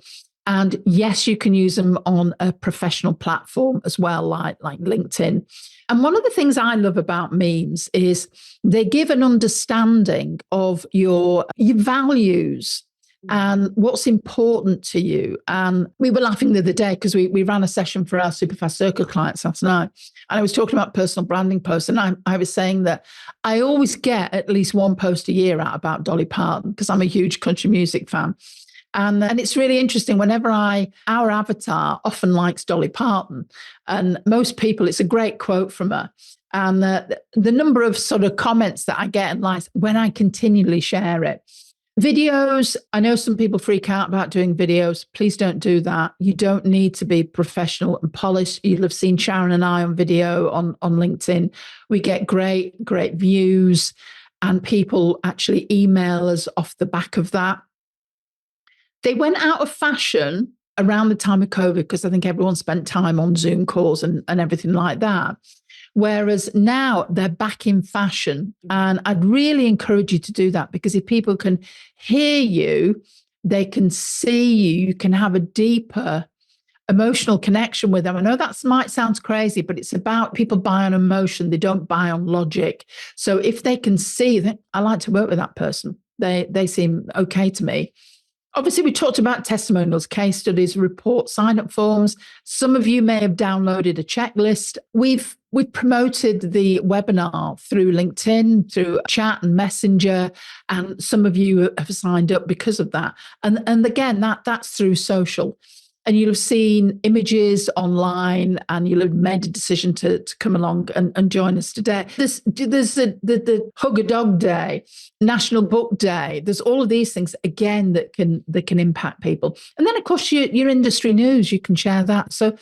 And yes, you can use them on a professional platform as well, like LinkedIn. And one of the things I love about memes is they give an understanding of your values and what's important to you. And we were laughing the other day because we ran a session for our Superfast Circle clients last night. And I was talking about personal branding posts. And I was saying that I always get at least one post a year out about Dolly Parton because I'm a huge country music fan. And it's really interesting whenever our avatar often likes Dolly Parton. And most people, it's a great quote from her. And the number of sort of comments that I get and likes when I continually share it. Videos, I know some people freak out about doing videos. Please don't do that. You don't need to be professional and polished. You'll have seen Sharon and I on video on LinkedIn. We get great views, and people actually email us off the back of that. They went out of fashion around the time of COVID because I think everyone spent time on Zoom calls and everything like that. Whereas now they're back in fashion. And I'd really encourage you to do that, because if people can hear you, they can see you, you can have a deeper emotional connection with them. I know that might sound crazy, but it's about people buy on emotion. They don't buy on logic. So if they can see that, I like to work with that person, they seem okay to me. Obviously, we talked about testimonials, case studies, report sign-up forms. Some of you may have downloaded a checklist. We've promoted the webinar through LinkedIn, through chat and messenger, and some of you have signed up because of that. And again, that's through social. And you'll have seen images online, and you'll have made a decision to come along and join us today. There's the Hug a Dog Day, National Book Day. There's all of these things, again, that can impact people. And then, of course, your industry news, you can share that. So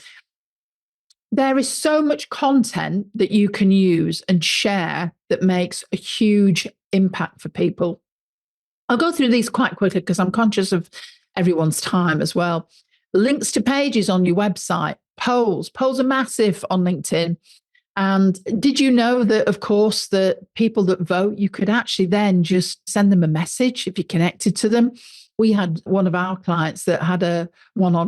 there is so much content that you can use and share that makes a huge impact for people. I'll go through these quite quickly because I'm conscious of everyone's time as well. Links to pages on your website, polls. Polls are massive on LinkedIn. And did you know that, of course, the people that vote, you could actually then just send them a message if you're connected to them. We had one of our clients that had a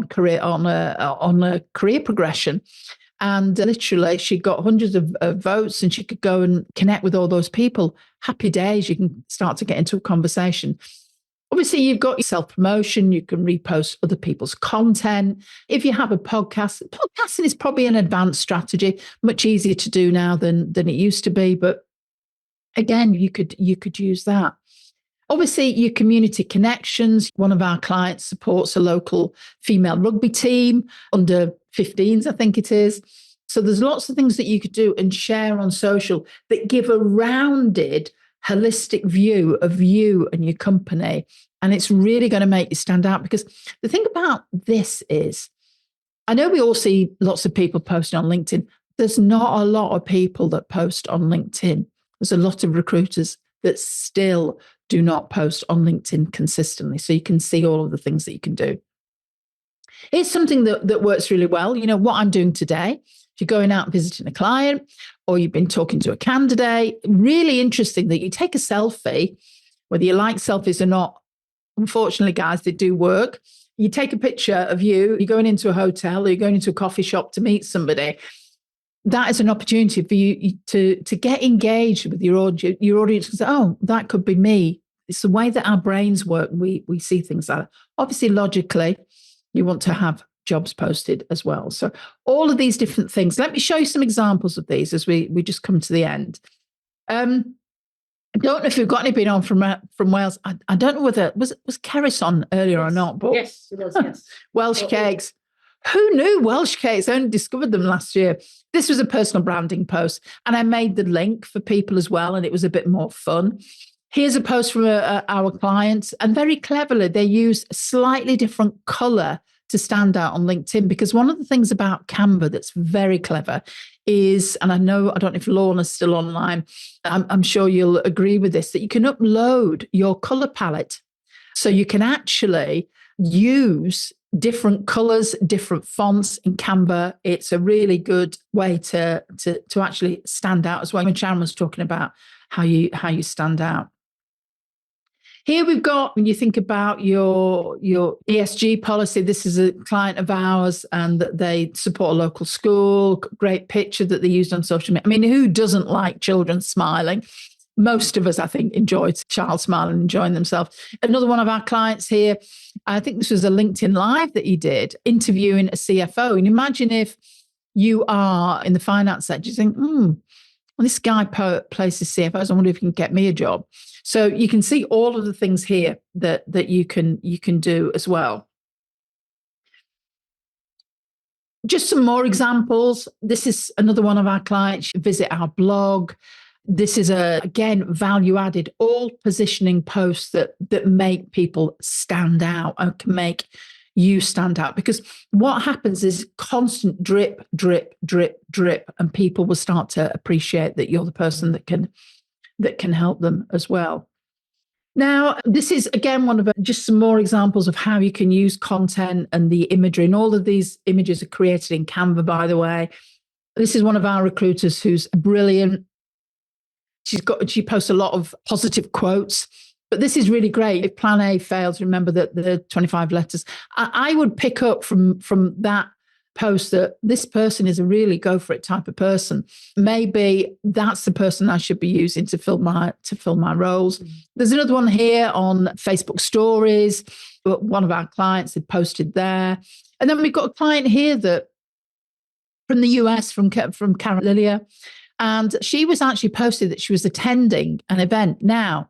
career progression. And literally, she got hundreds of votes, and she could go and connect with all those people. Happy days. You can start to get into a conversation. Obviously, you've got your self-promotion. You can repost other people's content. If you have a podcast, podcasting is probably an advanced strategy, much easier to do now than it used to be. But again, you could use that. Obviously, your community connections. One of our clients supports a local female rugby team, under 15s, I think it is. So there's lots of things that you could do and share on social that give a rounded, holistic view of you and your company. And it's really going to make you stand out, because the thing about this is, I know we all see lots of people posting on LinkedIn. There's not a lot of people that post on LinkedIn. There's a lot of recruiters that still do not post on LinkedIn consistently. So you can see all of the things that you can do. It's something that works really well. You know, what I'm doing today, if you're going out and visiting a client, or you've been talking to a candidate, really interesting that you take a selfie, whether you like selfies or not. Unfortunately, guys, they do work. You take a picture of you're going into a hotel, or you're going into a coffee shop to meet somebody. That is an opportunity for you to get engaged with your audience. Your audience can say, oh, that could be me. It's the way that our brains work. We see things like that. Obviously, logically, you want to have jobs posted as well. So all of these different things. Let me show you some examples of these as we just come to the end. I don't know if we've got anybody on from Wales. I don't know whether was Keris on earlier or not. But yes, it was. Yes, Welsh cakes. Who knew Welsh cakes? I only discovered them last year. This was a personal branding post, and I made the link for people as well, and it was a bit more fun. Here's a post from our client, and very cleverly, they use a slightly different color to stand out on LinkedIn, because one of the things about Canva that's very clever is, and I don't know if Lorna's still online, I'm sure you'll agree with this, that you can upload your color palette. So you can actually use different colors, different fonts in Canva. It's a really good way to actually stand out as well. When Sharon was talking about how you stand out. Here we've got, when you think about your ESG policy, this is a client of ours, and that they support a local school. Great picture that they used on social media. I mean, who doesn't like children smiling? Most of us, I think, enjoy child smiling and enjoying themselves. Another one of our clients here, I think this was a LinkedIn Live that he did, interviewing a CFO. And imagine if you are in the finance sector, you think, well, this guy places CFOs. I wonder if he can get me a job. So you can see all of the things here that you can do as well. Just some more examples. This is another one of our clients. Visit our blog. This is again value added, all positioning posts that make people stand out and can make you stand out. Because what happens is constant drip, drip, drip, drip, and people will start to appreciate that you're the person that can help them as well. Now, this is again one of just some more examples of how you can use content and the imagery. And all of these images are created in Canva, by the way. This is one of our recruiters who's brilliant. She posts a lot of positive quotes, but this is really great. If plan A fails, remember that the 25 letters. I would pick up from that post that this person is a really go for it type of person. Maybe that's the person I should be using to fill my roles. There's another one here on Facebook stories. One of our clients had posted there. And then we've got a client here that from the US, from Karen Lilia. And she was actually posted that she was attending an event. Now,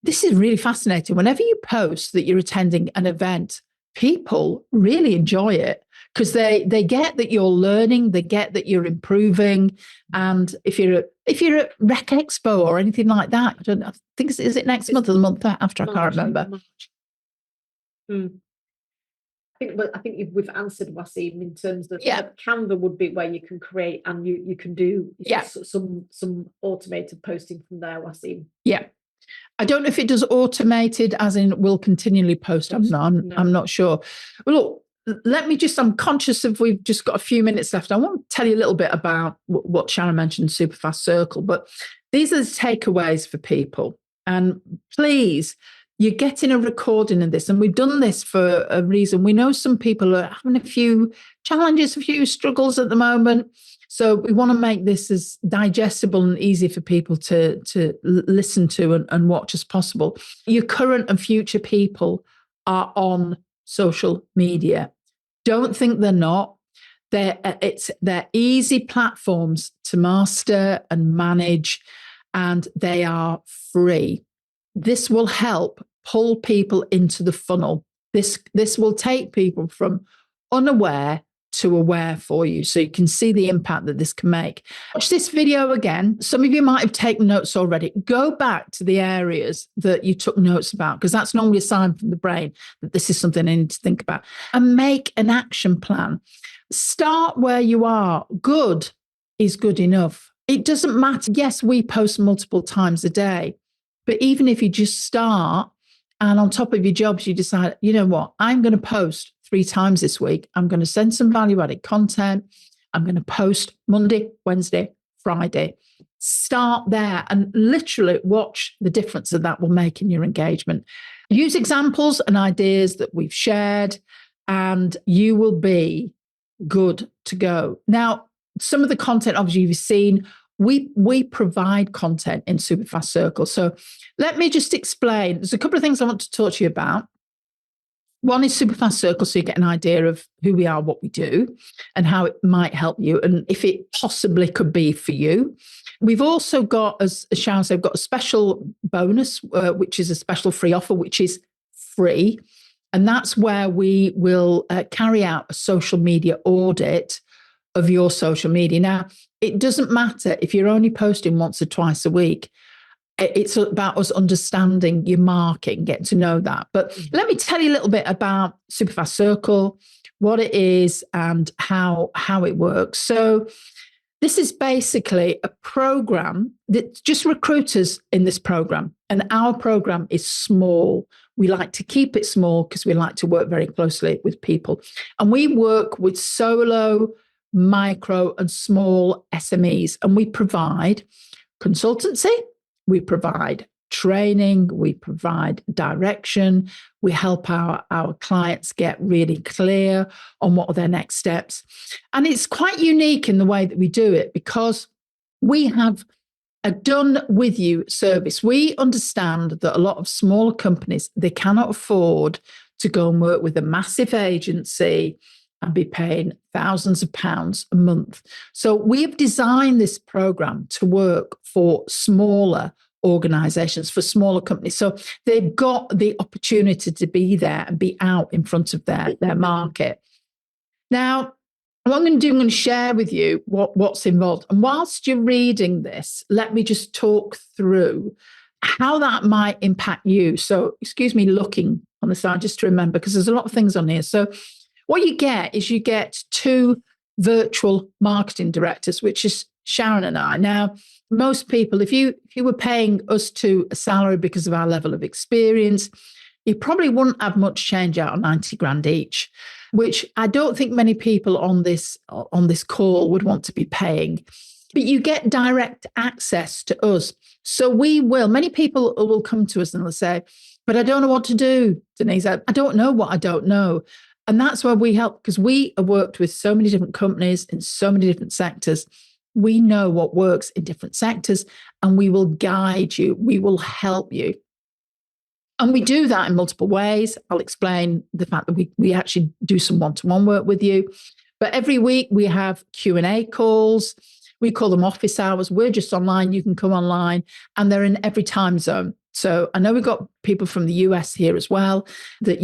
this is really fascinating. Whenever you post that you're attending an event, people really enjoy it because they get that you're learning, they get that you're improving. And if you're at Rec Expo or anything like that, I don't know, I think is it next month or the month after? I can't remember. I think we've answered, Wasim, in terms of Canva would be where you can create and you can do some automated posting from there, Wasim. Yeah. I don't know if it does automated as in will continually post. I'm not sure. Well, look, I'm conscious of we've just got a few minutes left. I want to tell you a little bit about what Sharon mentioned, Superfast Circle, but these are the takeaways for people. And please, you're getting a recording of this, and we've done this for a reason. We know some people are having a few challenges, a few struggles at the moment. So we want to make this as digestible and easy for people to listen to and watch as possible. Your current and future people are on social media. Don't think they're not. They're easy platforms to master and manage, and they are free. This will help pull people into the funnel. This will take people from unaware to aware for you, so you can see the impact that this can make. Watch this video again. Some of you might have taken notes already. Go back to the areas that you took notes about, because that's normally a sign from the brain that this is something I need to think about, and make an action plan. Start where you are. Good is good enough. It doesn't matter. Yes, we post multiple times a day, but even if you just start and on top of your jobs, you decide, you know what, I'm going to post 3 times this week. I'm going to send some value-added content. I'm going to post Monday, Wednesday, Friday. Start there and literally watch the difference that will make in your engagement. Use examples and ideas that we've shared, and you will be good to go. Now, some of the content, obviously, you've seen. We provide content in Superfast Circle. So let me just explain. There's a couple of things I want to talk to you about. One is Superfast Circle, so you get an idea of who we are, what we do, and how it might help you, and if it possibly could be for you. We've also got, as Sharon said, we've got a special bonus, which is a special free offer, which is free. And that's where we will carry out a social media audit of your social media. Now, it doesn't matter if you're only posting once or twice a week. It's about us understanding your market, getting to know that. But let me tell you a little bit about Superfast Circle, what it is and how it works. So this is basically a program that's just recruiters in this program. And our program is small. We like to keep it small because we like to work very closely with people. And we work with solo, micro and small SMEs. And we provide consultancy, we provide training, we provide direction, we help our clients get really clear on what are their next steps. And it's quite unique in the way that we do it because we have a done with you service. We understand that a lot of smaller companies, they cannot afford to go and work with a massive agency and be paying thousands of pounds a month. So we've designed this program to work for smaller organizations, for smaller companies. So they've got the opportunity to be there and be out in front of their market. Now, what I'm going to do, I'm going to share with you what's involved. And whilst you're reading this, let me just talk through how that might impact you. So excuse me looking on the side just to remember, because there's a lot of things on here. So what you get is you get 2 virtual marketing directors, which is Sharon and I. Now, most people, if you were paying us to a salary because of our level of experience, you probably wouldn't have much change out of 90 grand each, which I don't think many people on this call would want to be paying. But you get direct access to us. So many people will come to us and they'll say, but I don't know what to do, Denise. I don't know what I don't know. And that's where we help, because we have worked with so many different companies in so many different sectors. We know what works in different sectors, and we will guide you. We will help you. And we do that in multiple ways. I'll explain the fact that we actually do some one-to-one work with you. But every week we have Q&A calls. We call them office hours. We're just online. You can come online, and they're in every time zone. So I know we've got people from the US here as well, that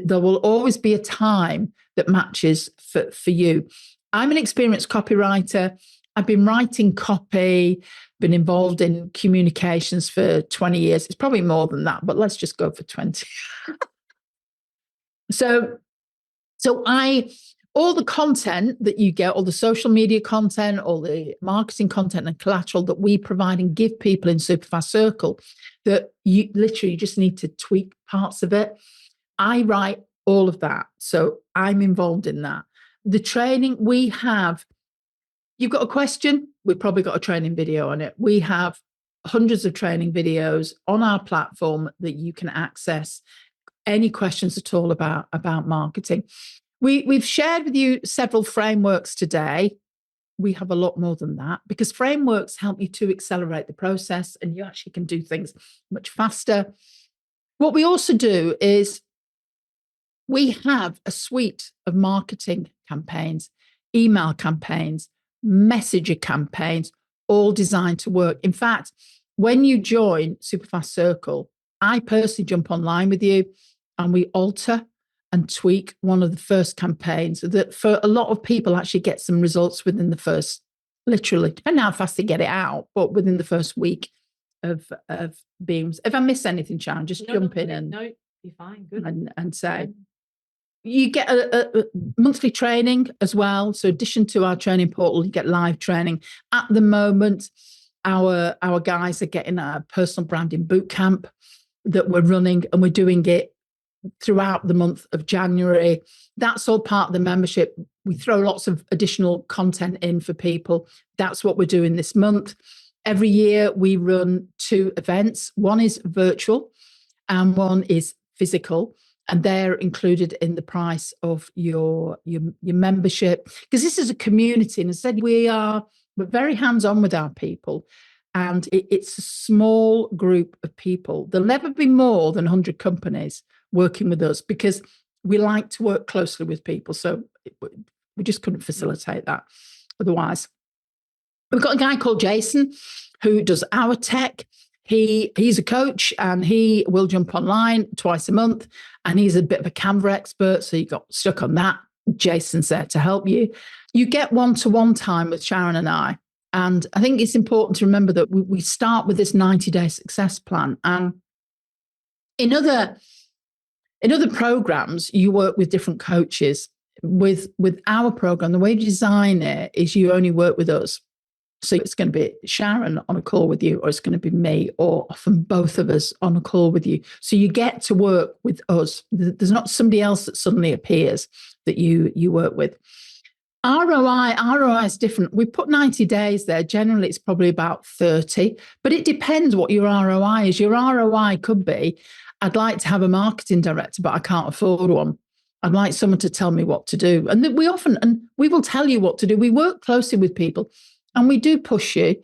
there will always be a time that matches for you. I'm an experienced copywriter. I've been writing copy, been involved in communications for 20 years. It's probably more than that, but let's just go for 20. So all the content that you get, all the social media content, all the marketing content and collateral that we provide and give people in Superfast Circle, that you literally just need to tweak parts of it. I write all of that. So I'm involved in that. The training we have, you've got a question, we've probably got a training video on it. We have hundreds of training videos on our platform that you can access. Any questions at all about marketing. We've shared with you several frameworks today. We have a lot more than that, because frameworks help you to accelerate the process and you actually can do things much faster. What we also do is we have a suite of marketing campaigns, email campaigns, messenger campaigns, all designed to work. In fact, when you join Superfast Circle, I personally jump online with you and we alter and tweak one of the first campaigns that for a lot of people actually get some results within the first, literally, depending how fast they get it out, but within the first week of being. If I miss anything, Sharon, just jump in and be fine. Good. And say. You get a monthly training as well. So in addition to our training portal, you get live training. At the moment, our guys are getting a personal branding boot camp that we're running, and we're doing it throughout the month of January. That's all part of the membership. We throw lots of additional content in for people. That's what we're doing this month. Every year we run 2 events. One is virtual and one is physical, and they're included in the price of your membership, because this is a community. And as I said, we're very hands-on with our people, and it's a small group of people. There'll never be more than 100 companies working with us, because we like to work closely with people. So we just couldn't facilitate that otherwise. We've got a guy called Jason who does our tech. He's a coach, and he will jump online twice a month, and he's a bit of a Canva expert. So you got stuck on that. Jason's there to help you. You get one-to-one time with Sharon and I. And I think it's important to remember that we start with this 90-day success plan. And in other programs, you work with different coaches. With our program, the way we design it is you only work with us. So it's going to be Sharon on a call with you, or it's going to be me, or often both of us on a call with you. So you get to work with us. There's not somebody else that suddenly appears that you work with. ROI is different. We put 90 days there. Generally, it's probably about 30, but it depends what your ROI is. Your ROI could be, I'd like to have a marketing director, but I can't afford one. I'd like someone to tell me what to do. And we will tell you what to do. We work closely with people. And we do push you.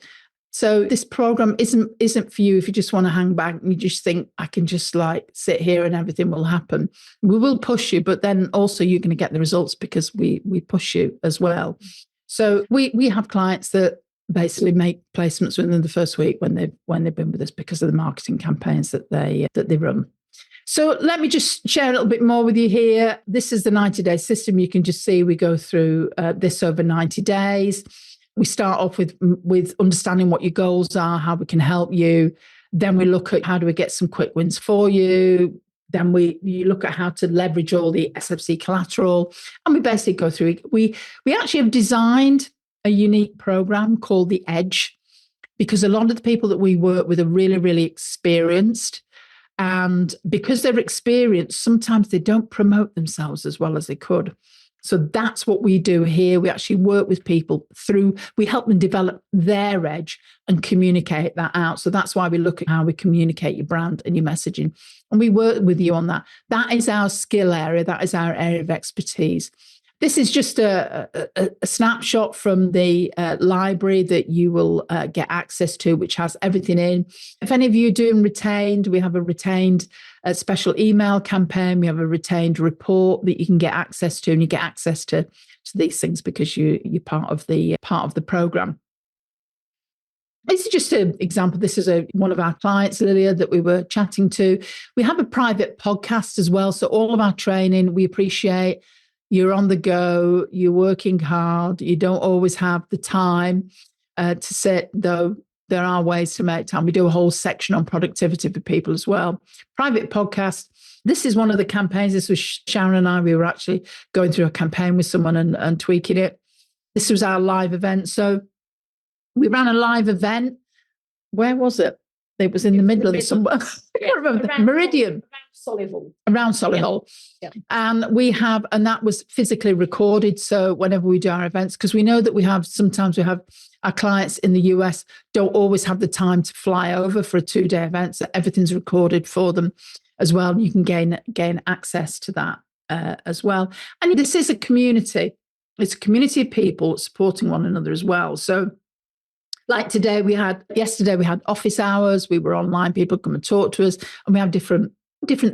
So this program isn't for you if you just want to hang back and you just think, I can just like sit here and everything will happen. We will push you, but then also you're going to get the results because we push you as well. So we have clients that basically make placements within the first week when they've been with us because of the marketing campaigns that they run. So let me just share a little bit more with you here. This is the 90-day system. You can just see we go through this over 90 days. We start off with understanding what your goals are, how we can help you. Then we look at how do we get some quick wins for you. Then you look at how to leverage all the SFC collateral. And we basically go through it. We actually have designed a unique program called the Edge, because a lot of the people that we work with are really, really experienced. And because they're experienced, sometimes they don't promote themselves as well as they could. So that's what we do here. We actually work with people we help them develop their edge and communicate that out. So that's why we look at how we communicate your brand and your messaging. And we work with you on that. That is our skill area. That is our area of expertise. This is just a snapshot from the library that you will get access to, which has everything in. If any of you are doing retained, we have a retained special email campaign. We have a retained report that you can get access to, and you get access to these things because you're part of the program. This is just an example. This is one of our clients, Lilia, that we were chatting to. We have a private podcast as well. So all of our training, we appreciate you're on the go, you're working hard, you don't always have the time to sit, though there are ways to make time. We do a whole section on productivity for people as well. Private podcast. This is one of the campaigns. This was Sharon and I. We were actually going through a campaign with someone and tweaking it. This was our live event. So we ran a live event. Where was it? It was in the Midlands somewhere. I can't remember. Meridian. Around Solihull. Yeah. And that was physically recorded. So whenever we do our events, because we know that sometimes we have our clients in the US don't always have the time to fly over for a 2-day event. So everything's recorded for them as well. You can gain access to that as well. And this is a community. It's a community of people supporting one another as well. So like yesterday we had office hours. We were online. People come and talk to us, and we have different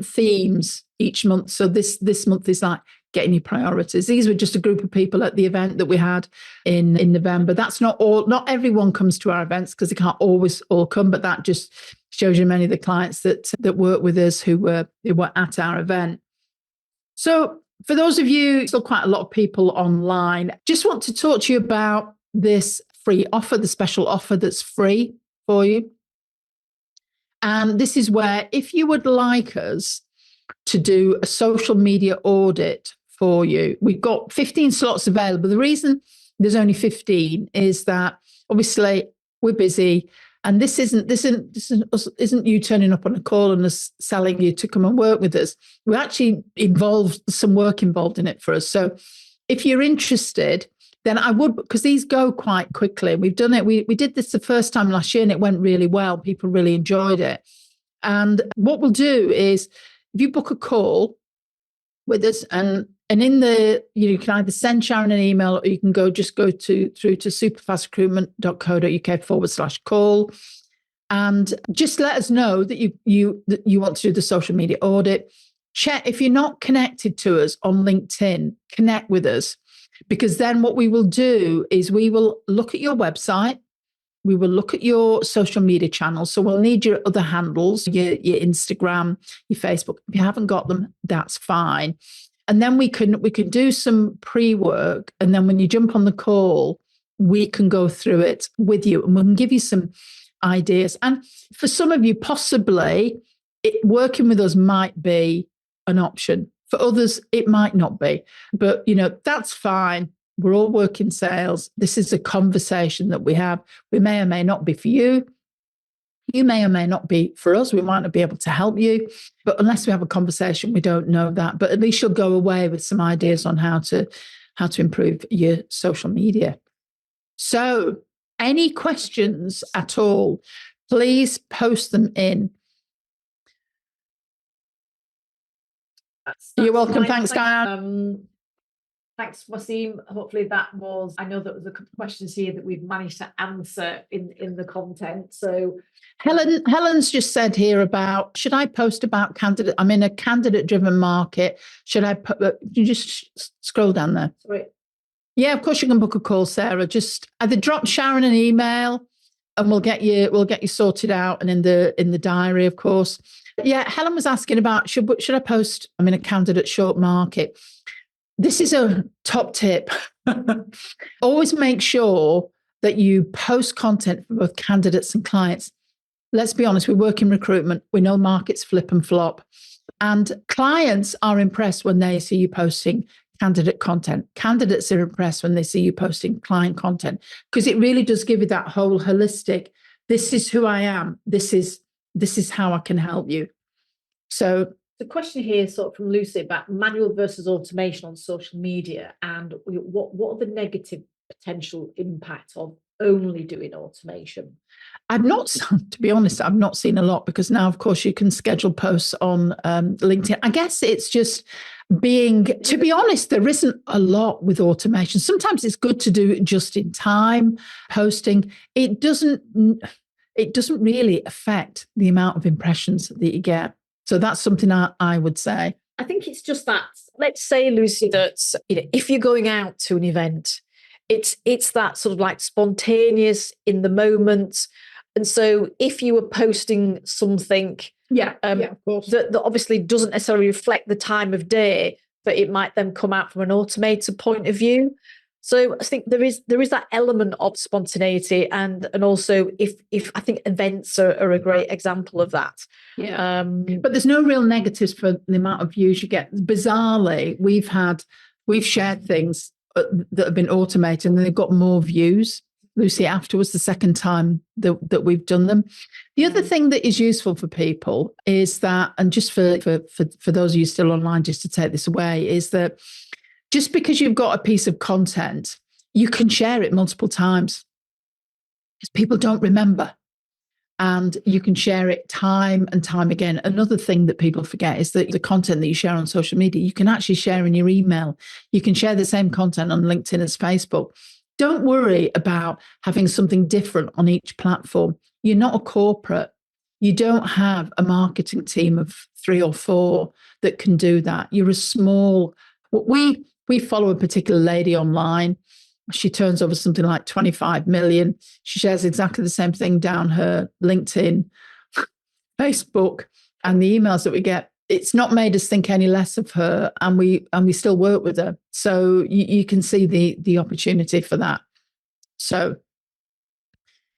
themes each month. So this month is like getting your priorities. These were just a group of people at the event that we had in November. That's not all. Not everyone comes to our events because they can't always all come. But that just shows you many of the clients that work with us who were at our event. So for those of you, still quite a lot of people online, just want to talk to you about this free offer, the special offer that's free for you. And this is where, if you would like us to do a social media audit for you, we've got 15 slots available. The reason there's only 15 is that obviously we're busy, and this isn't you turning up on a call and us selling you to come and work with us. We actually some work involved in it for us. So if you're interested, then I would, because these go quite quickly. We've done it. We did this the first time last year and it went really well. People really enjoyed it. And what we'll do is, if you book a call with us, and in you can either send Sharon an email, or you can through to superfastrecruitment.co.uk/call, and just let us know that you want to do the social media audit. Check if you're not connected to us on LinkedIn, connect with us. Because then what we will do is we will look at your website, we will look at your social media channels. So we'll need your other handles, your Instagram, your Facebook. If you haven't got them, that's fine. And then we can do some pre-work. And then when you jump on the call, we can go through it with you and we can give you some ideas. And for some of you, possibly working with us might be an option. For others, it might not be, but that's fine. We're all working sales. This is a conversation that we have. We may or may not be for you. You may or may not be for us. We might not be able to help you, but unless we have a conversation, we don't know that. But at least you'll go away with some ideas on how to improve your social media. So, any questions at all, please post them in. You're welcome. Thanks, Diane. Thanks, Wasim. Hopefully that was, I know that there's a couple of questions here that we've managed to answer in the content. So Helen's just said here about, should I post about candidate? I'm in a candidate-driven market. Should I you just scroll down there? Sorry. Yeah, of course you can book a call, Sarah. Just either drop Sharon an email and we'll get you sorted out, and in the diary, of course. Yeah, Helen was asking about should I post? I'm in a candidate short market. This is a top tip. Always make sure that you post content for both candidates and clients. Let's be honest, we work in recruitment. We know markets flip and flop. And clients are impressed when they see you posting candidate content. Candidates are impressed when they see you posting client content, because it really does give you that whole holistic, this is who I am. This is how I can help you. So the question here is sort of from Lucy about manual versus automation on social media, and what are the negative potential impact of only doing automation? I've not, to be honest, I've not seen a lot, because now, of course, you can schedule posts on LinkedIn. I guess it's just to be honest, there isn't a lot with automation. Sometimes it's good to do just in time posting. It doesn't really affect the amount of impressions that you get. So that's something I would say. I think it's just that, let's say, Lucy, that if you're going out to an event, it's that sort of like spontaneous in the moment. And so if you were posting something of course, that obviously doesn't necessarily reflect the time of day, but it might then come out from an automated point of view. So I think there is that element of spontaneity, and also if I think events are a great example of that. Yeah. But there's no real negatives for the amount of views you get. Bizarrely, we've shared things that have been automated and they've got more views, Lucy, afterwards, the second time that we've done them. The other thing that is useful for people is that, and just for those of you still online, just to take this away, is that just because you've got a piece of content, you can share it multiple times, because people don't remember. And you can share it time and time again. Another thing that people forget is that the content that you share on social media, you can actually share in your email. You can share the same content on LinkedIn as Facebook. Don't worry about having something different on each platform. You're not a corporate. You don't have a marketing team of 3 or 4 that can do that. You're a small. We follow a particular lady online. She turns over something like 25 million. She shares exactly the same thing down her LinkedIn, Facebook, and the emails that we get. It's not made us think any less of her, and we still work with her. So you can see the opportunity for that. So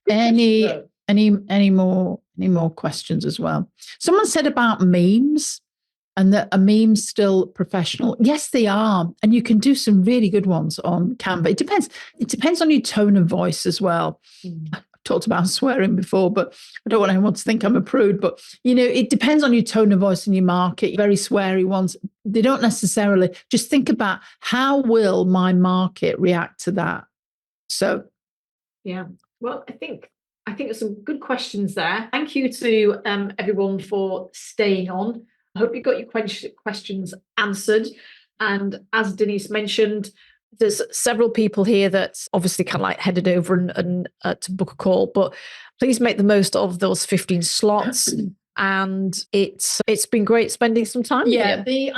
any more questions as well? Someone said about memes, and that are memes still professional? Yes, they are. And you can do some really good ones on Canva. It depends on your tone of voice as well. I've talked about swearing before, but I don't want anyone to think I'm a prude. But, it depends on your tone of voice in your market. Very sweary ones, they don't necessarily. Just think about, how will my market react to that? So, yeah. Well, I think there's some good questions there. Thank you to everyone for staying on. I hope you got your questions answered. And as Denise mentioned, there's several people here that obviously kind of like headed over and to book a call, but please make the most of those 15 slots. And it's been great spending some time with you.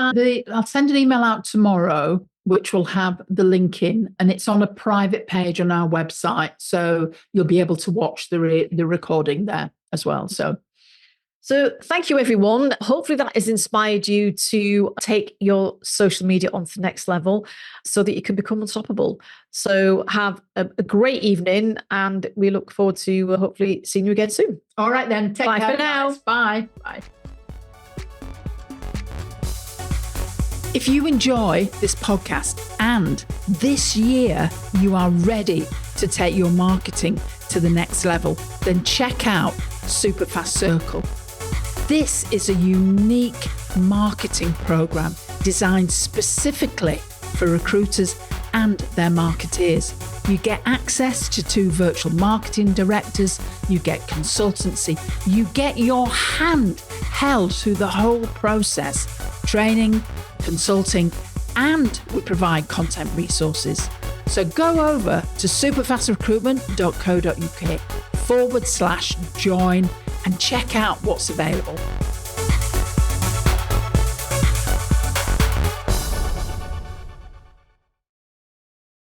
I'll send an email out tomorrow, which will have the link in, and it's on a private page on our website. So you'll be able to watch the recording there as well. So thank you, everyone. Hopefully that has inspired you to take your social media onto the next level so that you can become unstoppable. So have a great evening, and we look forward to hopefully seeing you again soon. All right, then. Take care. Bye for now. Guys. Bye. Bye. If you enjoy this podcast and this year you are ready to take your marketing to the next level, then check out Superfast Circle. This is a unique marketing program designed specifically for recruiters and their marketeers. You get access to 2 virtual marketing directors, you get consultancy, you get your hand held through the whole process, training, consulting, and we provide content resources. So go over to superfastrecruitment.co.uk/join and check out what's available.